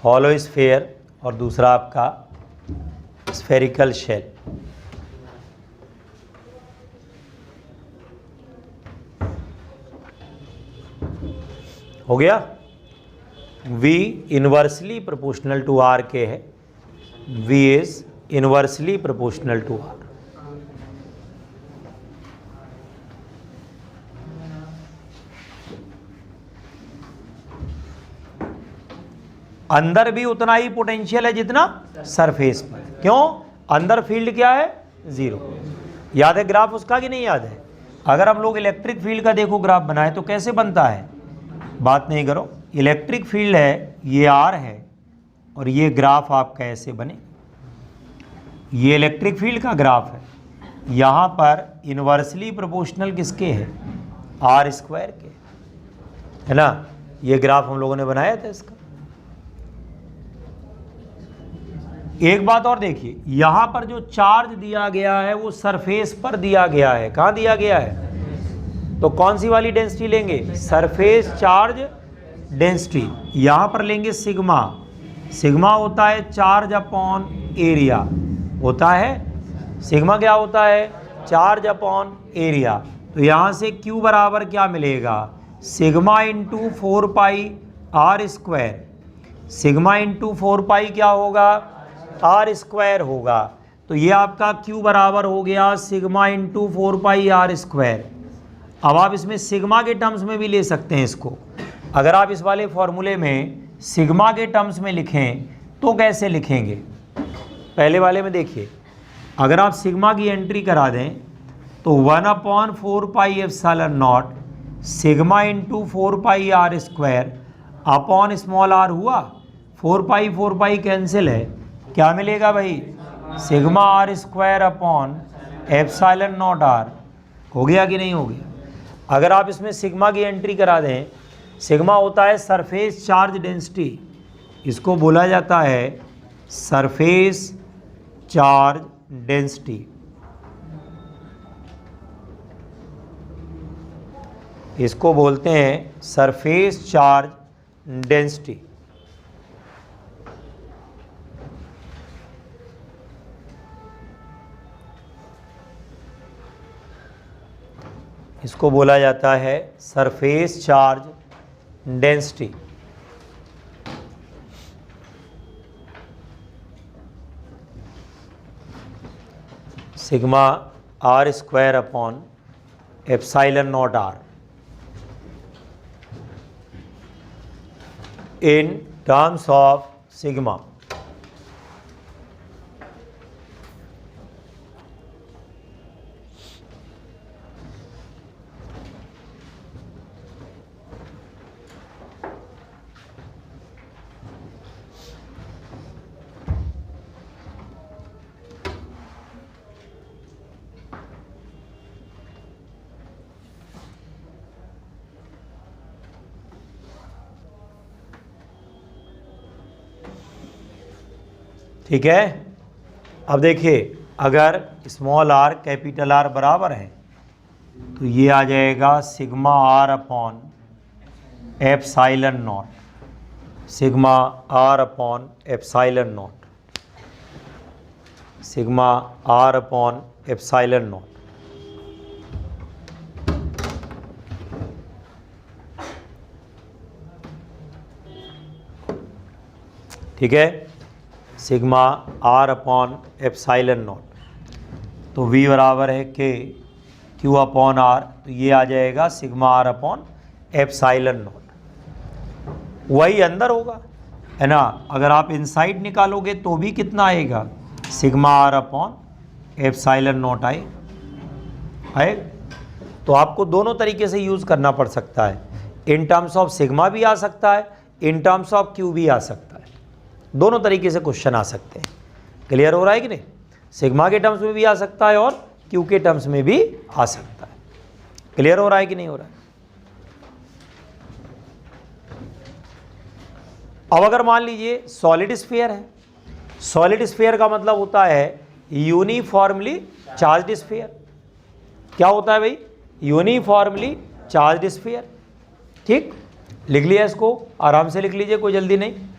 हॉलो स्फीयर और दूसरा आपका स्फेरिकल शेल। हो गया। V inversely proportional to R के है, V is inversely proportional to R। अंदर भी उतना ही पोटेंशियल है जितना सरफेस पर। क्यों, अंदर फील्ड क्या है, जीरो। याद है ग्राफ उसका कि नहीं याद है? अगर हम लोग इलेक्ट्रिक फील्ड का देखो ग्राफ बनाए तो कैसे बनता है, बात नहीं करो। इलेक्ट्रिक फील्ड है, ये R है, और ये ग्राफ आपका ऐसे बने, ये इलेक्ट्रिक फील्ड का ग्राफ है। यहाँ पर इनवर्सली प्रोपोर्शनल किसके है, R स्क्वायर के, है ना। ये ग्राफ हम लोगों ने बनाया था इसका। एक बात और देखिए, यहां पर जो चार्ज दिया गया है वो सरफेस पर दिया गया है। कहां दिया गया है, तो कौन सी वाली डेंसिटी लेंगे, सरफेस चार्ज डेंसिटी। यहां पर लेंगे सिग्मा। सिग्मा होता है चार्ज अपॉन एरिया, होता है सिग्मा क्या होता है, चार्ज अपॉन एरिया। तो यहां से Q बराबर क्या मिलेगा, सिग्मा इंटू 4 पाई R स्क्वायर। सिग्मा इंटू 4 पाई क्या होगा, R स्क्वायर होगा। तो ये आपका Q बराबर हो गया सिग्मा इंटू 4 पाई R स्क्वायर। अब आप इसमें सिग्मा के टर्म्स में भी ले सकते हैं इसको। अगर आप इस वाले फॉर्मूले में सिग्मा के टर्म्स में लिखें तो कैसे लिखेंगे, पहले वाले में देखिए, अगर आप सिग्मा की एंट्री करा दें तो 1/4 pi epsilon not sigma into 4 pi R square upon small r हुआ। 4 पाई कैंसिल है, क्या मिलेगा भाई, sigma R square upon epsilon not R। हो गया कि नहीं हो गया। अगर आप इसमें सिग्मा की एंट्री करा दें, सिग्मा होता है सरफेस चार्ज डेंसिटी, इसको बोला जाता है सरफेस चार्ज डेंसिटी। इसको बोलते हैं सरफेस चार्ज डेंसिटी। इसको बोला जाता है surface charge density. Sigma R square upon epsilon not R in terms of sigma। ठीक है। अब देखिए, अगर स्मॉल r कैपिटल R बराबर है तो ये आ जाएगा sigma R upon epsilon not. Sigma R upon epsilon not, sigma R upon epsilon not. ठीक है, sigma R upon epsilon not. तो V बराबर है K Q अपॉन R, तो ये आ जाएगा sigma R upon epsilon not. वही अंदर होगा, है ना। अगर आप इनसाइड निकालोगे तो भी कितना आएगा, sigma R upon epsilon not आई है। तो आपको दोनों तरीके से यूज़ करना पड़ सकता है, इन टर्म्स ऑफ सिग्मा भी आ सकता है, इन टर्म्स ऑफ क्यू भी आ सकता है, दोनों तरीके से क्वेश्चन आ सकते हैं। क्लियर हो रहा है कि नहीं? सिग्मा के टर्म्स में भी आ सकता है और क्यू के टर्म्स में भी आ सकता है। क्लियर हो रहा है कि नहीं हो रहा है? अब अगर मान लीजिए सॉलिड स्फीयर है, सॉलिड स्फीयर का मतलब होता है यूनिफॉर्मली चार्ज्ड स्फीयर। क्या होता है भाई? Uniformly charged sphere. ठीक, लिख लिया इसको, आराम से लिख लीजिए, कोई जल्दी नहीं।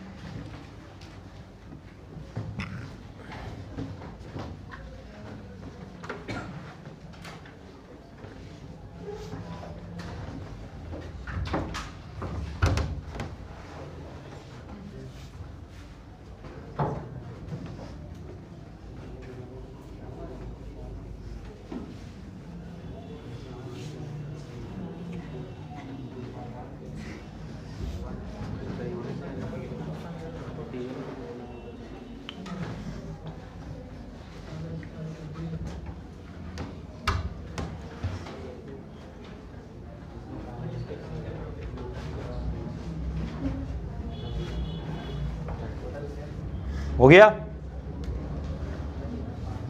हो गया।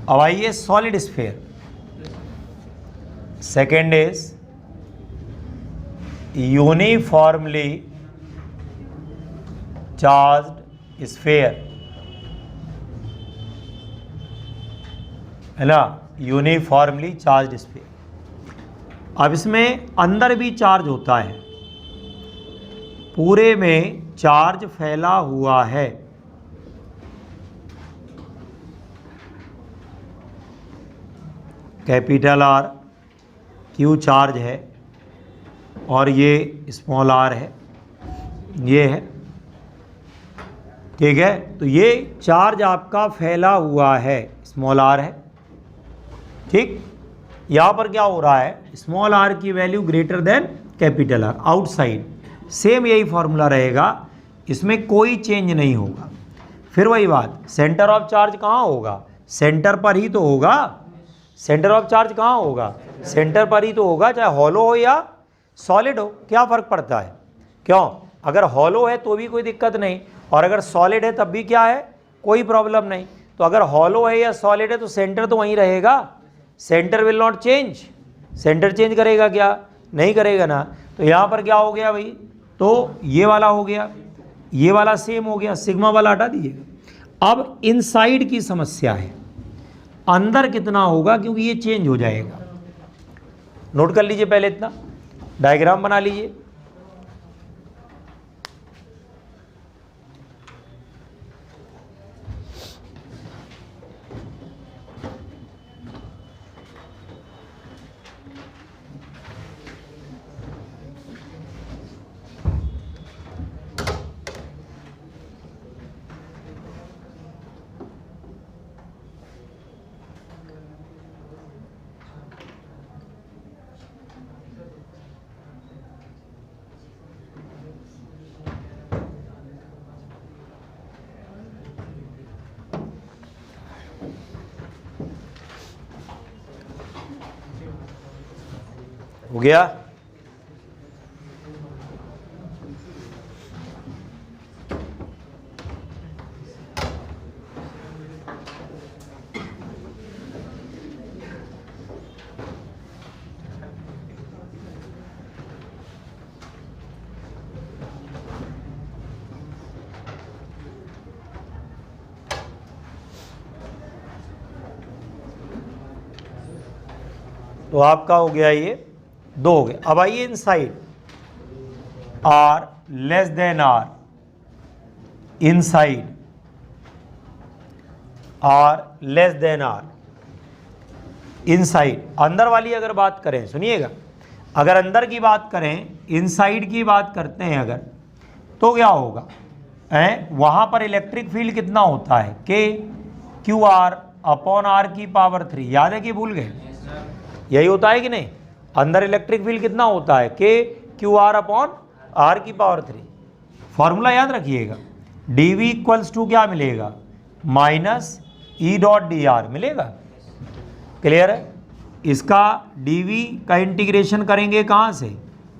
अब आइए solid sphere. Second is uniformly charged sphere, है ना, यूनिफॉर्मली चार्ज्ड स्फीयर। अब इसमें अंदर भी चार्ज होता है, पूरे में चार्ज फैला हुआ है। कैपिटल आर क्यू चार्ज है और ये स्मॉल आर है, ये है। ठीक है, तो ये चार्ज आपका फैला हुआ है, स्मॉल आर है। ठीक, यहाँ पर क्या हो रहा है, स्मॉल आर की value greater than capital R outside. Same यही फॉर्मूला रहेगा, इसमें कोई चेंज नहीं होगा। फिर वही बात, सेंटर ऑफ चार्ज कहाँ होगा? सेंटर पर ही तो होगा। सेंटर ऑफ चार्ज कहाँ होगा? सेंटर पर ही तो होगा, चाहे हॉलो हो या सॉलिड हो। क्या फ़र्क पड़ता है? क्यों? अगर हॉलो है तो भी कोई दिक्कत नहीं, और अगर सॉलिड है तब भी क्या है, कोई प्रॉब्लम नहीं। तो अगर हॉलो है या सॉलिड है तो सेंटर तो वहीं रहेगा, centre will not change. Centre change करेगा क्या? नहीं करेगा ना। तो यहाँ पर क्या हो गया भाई, तो ये वाला हो गया, ये वाला सेम हो गया, सिग्मा वाला हटा दीजिएगा। अब इनसाइड की समस्या है, अंदर कितना होगा, क्योंकि ये चेंज हो जाएगा। नोट कर लीजिए, पहले इतना डायग्राम बना लीजिए। हो गया। तो आपका हो गया ये, दो हो गए। अब आइए inside, R less than R, inside R less than R, inside. अंदर वाली अगर बात करें, सुनिएगा, अगर अंदर की बात करें, इनसाइड की बात करते हैं अगर, तो क्या होगा, वहां पर इलेक्ट्रिक फील्ड कितना होता है, के क्यू आर अपॉन आर की पावर 3। याद है कि भूल गए? यही होता है कि नहीं? अंदर इलेक्ट्रिक फील्ड कितना होता है, के क्यू आर अपॉन आर की पावर 3। फॉर्मूला याद रखिएगा, डी वी इक्वल्स टू क्या मिलेगा, minus E dot D R मिलेगा। क्लियर है? इसका dv का इंटीग्रेशन करेंगे कहाँ से,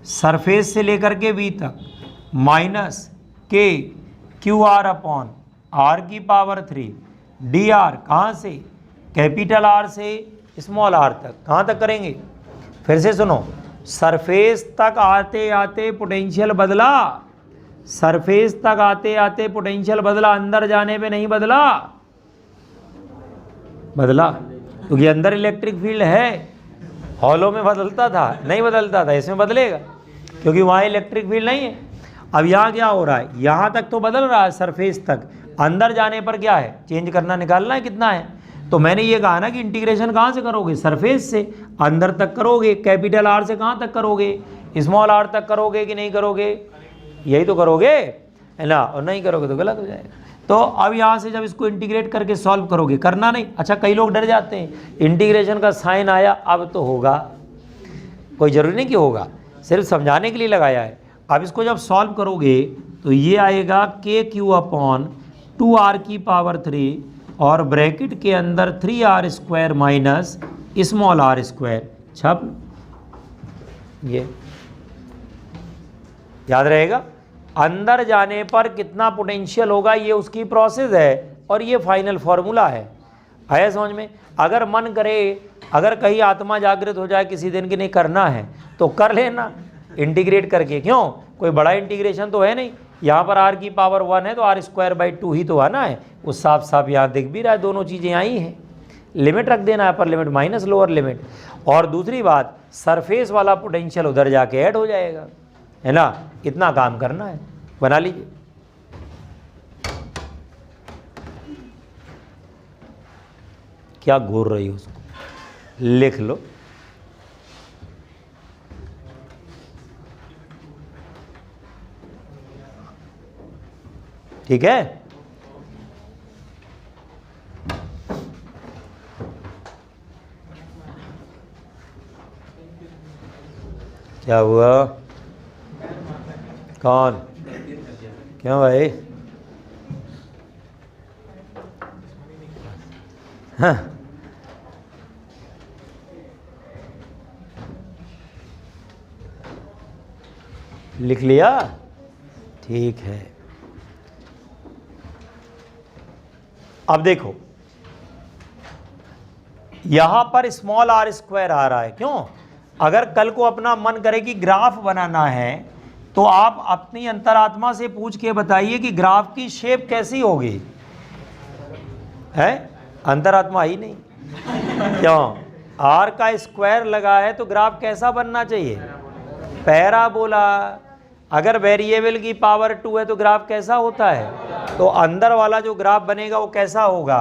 सरफेस से लेकर के v तक, माइनस के क्यू आर अपॉन आर की पावर 3 डी आर, कहाँ से, कैपिटल आर से स्मॉल आर तक। कहाँ तक करेंगे, फिर से सुनो, सरफेस तक आते आते पोटेंशियल बदला, सरफेस तक आते आते पोटेंशियल बदला, अंदर जाने पे नहीं बदला, बदला क्योंकि अंदर इलेक्ट्रिक फील्ड है। हॉलों में बदलता था, नहीं बदलता था, इसमें बदलेगा क्योंकि वहाँ इलेक्ट्रिक फील्ड नहीं है। अब यहाँ क्या हो रहा है, यहाँ तक तो बदल रहा है सरफेस तक, अंदर जाने पर क्या है, चेंज करना, निकालना है कितना है। तो मैंने ये कहा ना कि इंटीग्रेशन कहाँ से करोगे, सरफेस से अंदर तक करोगे, कैपिटल आर से कहाँ तक करोगे, स्मॉल आर तक करोगे कि नहीं करोगे, यही तो करोगे है ना, और नहीं करोगे तो गलत हो जाएगा। तो अब यहाँ से जब इसको इंटीग्रेट करके सॉल्व करोगे, करना नहीं। अच्छा, कई लोग डर जाते हैं, इंटीग्रेशन का साइन आया अब तो होगा, कोई ज़रूरी नहीं कि होगा, सिर्फ समझाने के लिए लगाया है। अब इसको जब सॉल्व करोगे तो ये आएगा के क्यू अपॉन 2r की पावर 3 और ब्रैकेट के अंदर 3r square minus small r square, छप, ये याद रहेगा। अंदर जाने पर कितना पोटेंशियल होगा, ये उसकी प्रोसेस है और ये फाइनल फॉर्मूला है। आया समझ में? अगर मन करे, अगर कहीं आत्मा जागृत हो जाए किसी दिन की नहीं करना है तो कर लेना इंटीग्रेट करके, क्यों, कोई बड़ा इंटीग्रेशन तो है नहीं। यहाँ पर r की पावर 1 है तो r स्क्वायर बाई 2 ही तो आना है, वो साफ साफ यहाँ दिख भी रहा है, दोनों चीज़ें आई हैं। लिमिट रख देना है, upper limit minus lower limit. और दूसरी बात, सरफेस वाला पोटेंशियल उधर जाके ऐड हो जाएगा, है ना, इतना काम करना है, बना लीजिए। क्या घूर रही हो उसको, लिख लो। ठीक है, क्या हुआ, कौन, क्यों भाई, हाँ, लिख लिया, ठीक है। अब देखो यहां पर स्मॉल आर स्क्वायर आ रहा है, क्यों, अगर कल को अपना मन करे कि ग्राफ बनाना है तो आप अपनी अंतरात्मा से पूछ के बताइए कि ग्राफ की शेप कैसी होगी, है, अंतरात्मा ही नहीं, क्यों, आर का स्क्वायर लगा है तो ग्राफ कैसा बनना चाहिए, पैराबोला। अगर वेरिएबल की पावर 2 है तो ग्राफ कैसा होता है, तो अंदर वाला जो ग्राफ बनेगा वो कैसा होगा,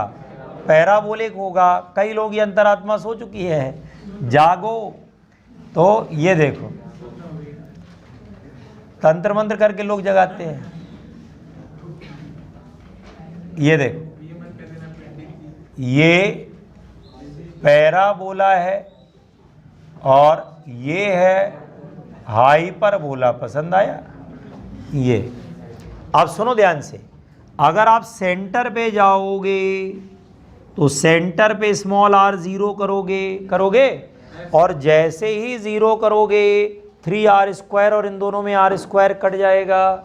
पैराबोलिक होगा। कई लोग ये अंतरात्मा सो चुकी है, जागो। तो ये देखो, तंत्र मंत्र करके लोग जगाते हैं, ये देखो, ये पैराबोला है और ये है हाइपरबोला। पसंद आया ये? अब सुनो ध्यान से, अगर आप सेंटर पे जाओगे तो सेंटर पे स्मॉल आर 0 करोगे और जैसे ही 0 करोगे 3r स्क्वायर और इन दोनों में r स्क्वायर कट जाएगा,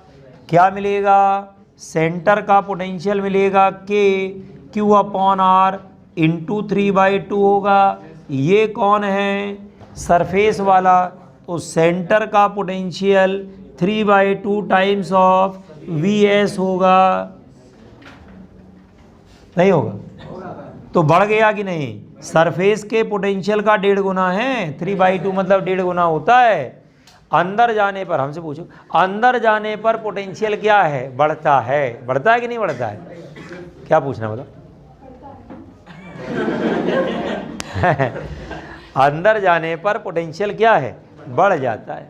क्या मिलेगा, सेंटर का पोटेंशियल मिलेगा के क्यू अपॉन आर इंटू 3/2 होगा। ये कौन है, सरफेस वाला, तो सेंटर का पोटेंशियल 3/2 टाइम्स ऑफ Vs होगा, नहीं होगा, तो बढ़ गया कि नहीं, सरफेस के पोटेंशियल का 1.5 गुना है, 3/2 मतलब 1.5 गुना होता है। अंदर जाने पर, हमसे पूछो, अंदर जाने पर पोटेंशियल क्या है, बढ़ता है, बढ़ता है कि नहीं बढ़ता है, क्या पूछना बोला अंदर जाने पर पोटेंशियल क्या है, बढ़ जाता है।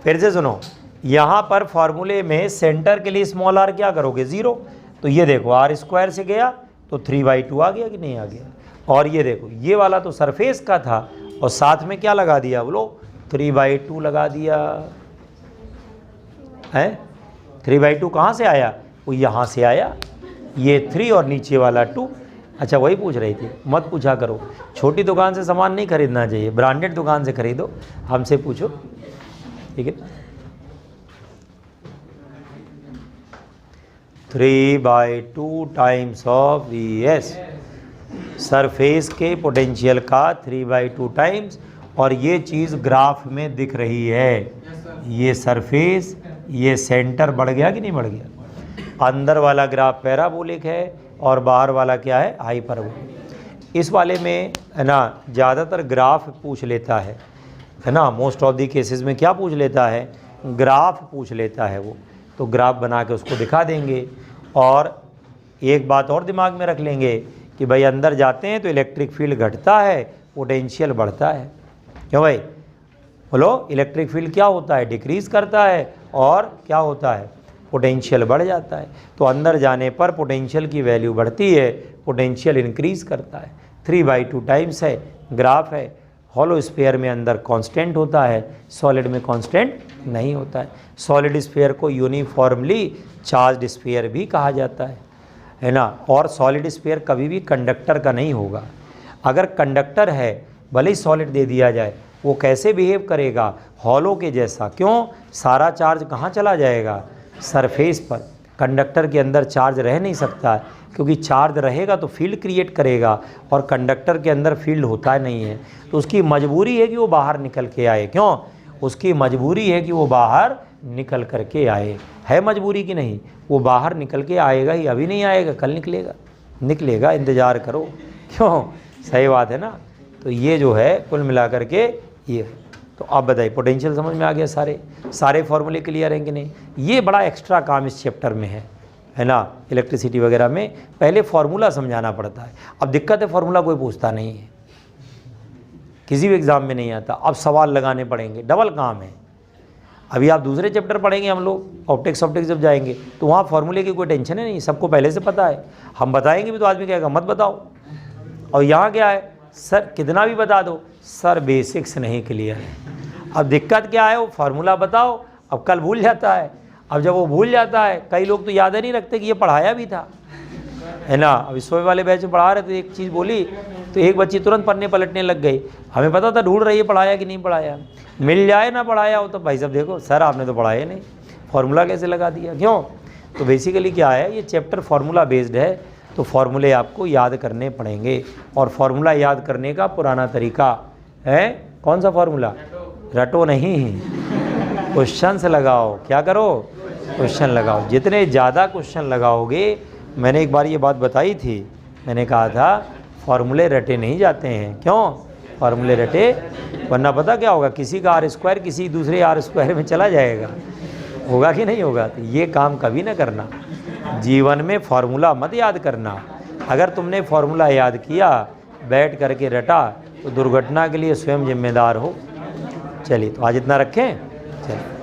फिर से सुनो, यहाँ पर फॉर्मूले में सेंटर के लिए स्मॉल आर क्या करोगे, 0, तो ये देखो आर स्क्वायर से गया तो 3/2 आ गया कि नहीं आ गया। और ये देखो, ये वाला तो सरफेस का था और साथ में क्या लगा दिया बोलो, 3/2 लगा दिया है। 3/2 कहाँ से आया, वो यहाँ से आया, ये 3 और नीचे वाला 2 अच्छा वही पूछ रही थी, मत पूछा करो, छोटी दुकान से सामान नहीं खरीदना चाहिए, ब्रांडेड दुकान से खरीदो, हमसे पूछो, ठीक है। 3/2 टाइम्स ऑफ VS, सरफेस के पोटेंशियल का 3/2 टाइम्स, और ये चीज़ ग्राफ में दिख रही है, ये सरफेस, ये सेंटर बढ़ गया कि नहीं बढ़ गया। अंदर वाला ग्राफ पैराबोलिक है और बाहर वाला क्या है, हाइपरबोलिक। इस वाले में है ना ज़्यादातर ग्राफ पूछ लेता है ना, मोस्ट ऑफ दी केसेस में क्या पूछ लेता है, ग्राफ पूछ लेता है वो, तो ग्राफ बना के उसको दिखा देंगे। और एक बात और दिमाग में रख लेंगे कि भाई अंदर जाते हैं तो इलेक्ट्रिक फील्ड घटता है, पोटेंशियल बढ़ता है, क्यों भाई बोलो, इलेक्ट्रिक फील्ड क्या होता है, डिक्रीज़ करता है, और क्या होता है, पोटेंशियल बढ़ जाता है। तो अंदर जाने पर पोटेंशियल की वैल्यू बढ़ती है, पोटेंशियल इंक्रीज़ करता है। 3/2 टाइम्स है, ग्राफ है। हॉलो स्फीयर में अंदर कांस्टेंट होता है, सॉलिड में कांस्टेंट नहीं होता है। सॉलिड स्फीयर को यूनिफॉर्मली चार्ज्ड स्फीयर भी कहा जाता है ना। और सॉलिड स्फीयर कभी भी कंडक्टर का नहीं होगा। अगर कंडक्टर है, भले ही सॉलिड दे दिया जाए, वो कैसे बिहेव करेगा, हॉलो के जैसा। क्यों, सारा चार्ज कहाँ चला जाएगा, सरफेस पर। कंडक्टर के अंदर चार्ज रह नहीं सकता है, क्योंकि चार्ज रहेगा तो फील्ड क्रिएट करेगा, और कंडक्टर के अंदर फील्ड होता नहीं है। तो उसकी मजबूरी है कि वो बाहर निकल के आए। क्यों, उसकी मजबूरी है कि वो बाहर निकल कर के आए। है मजबूरी कि नहीं, वो बाहर निकल के आएगा ही, अभी नहीं आएगा, कल निकलेगा, निकलेगा, इंतज़ार करो। क्यों, सही बात है ना। तो ये जो है कुल मिलाकर के ये। तो आप बताइए, पोटेंशियल समझ में आ गया, सारे फॉर्मूले क्लियर हैं कि नहीं। ये बड़ा एक्स्ट्रा काम इस चैप्टर में है ना। इलेक्ट्रिसिटी वगैरह में पहले फार्मूला समझाना पड़ता है। अब दिक्कत है, फार्मूला कोई पूछता नहीं है, किसी भी एग्ज़ाम में नहीं आता। अब सवाल लगाने पड़ेंगे, डबल काम है। अभी आप दूसरे चैप्टर पढ़ेंगे हम लोग, ऑप्टिक्स जब जाएंगे, तो वहाँ फार्मूले की कोई टेंशन है नहीं, सबको पहले से पता है। हम बताएंगे भी तो आदमी कहेगा मत बताओ। और यहाँ क्या है, सर कितना भी बता दो, सर बेसिक्स नहीं क्लियर है। अब दिक्कत क्या है, वो फार्मूला बताओ, अब कल भूल जाता है। अब जब वो भूल जाता है, कई लोग तो याद ही नहीं रखते कि ये पढ़ाया भी था, है ना। अब सोए वाले बैच में पढ़ा रहे थे, एक चीज़ बोली तो एक बच्ची तुरंत पढ़ने पलटने लग गई। हमें पता था, ढूंढ रही है पढ़ाया कि नहीं पढ़ाया, मिल जाए ना पढ़ाया हो तो भाई साहब देखो सर आपने तो पढ़ाया नहीं, फार्मूला कैसे लगा दिया। क्यों, तो बेसिकली क्या है, ये चैप्टर फार्मूला बेस्ड है, तो फार्मूले आपको याद करने पड़ेंगे। और फार्मूला याद करने का पुराना तरीका है, कौन सा फार्मूला, रटो नहीं, क्वेश्चंस लगाओ। क्या करो, क्वेश्चन लगाओ। जितने ज़्यादा क्वेश्चन लगाओगे, मैंने एक बार ये बात बताई थी, मैंने कहा था फार्मूले रटे नहीं जाते हैं। क्यों, फार्मूले रटे, वरना पता क्या होगा, किसी का R² किसी दूसरे R² में चला जाएगा, होगा कि नहीं होगा। तो ये काम कभी ना करना, जीवन में फार्मूला मत याद करना। अगर तुमने फार्मूला याद किया, बैठ करके रटा, तो दुर्घटना के लिए स्वयं जिम्मेदार हो। चलिए, तो आज इतना रखें, चलिए।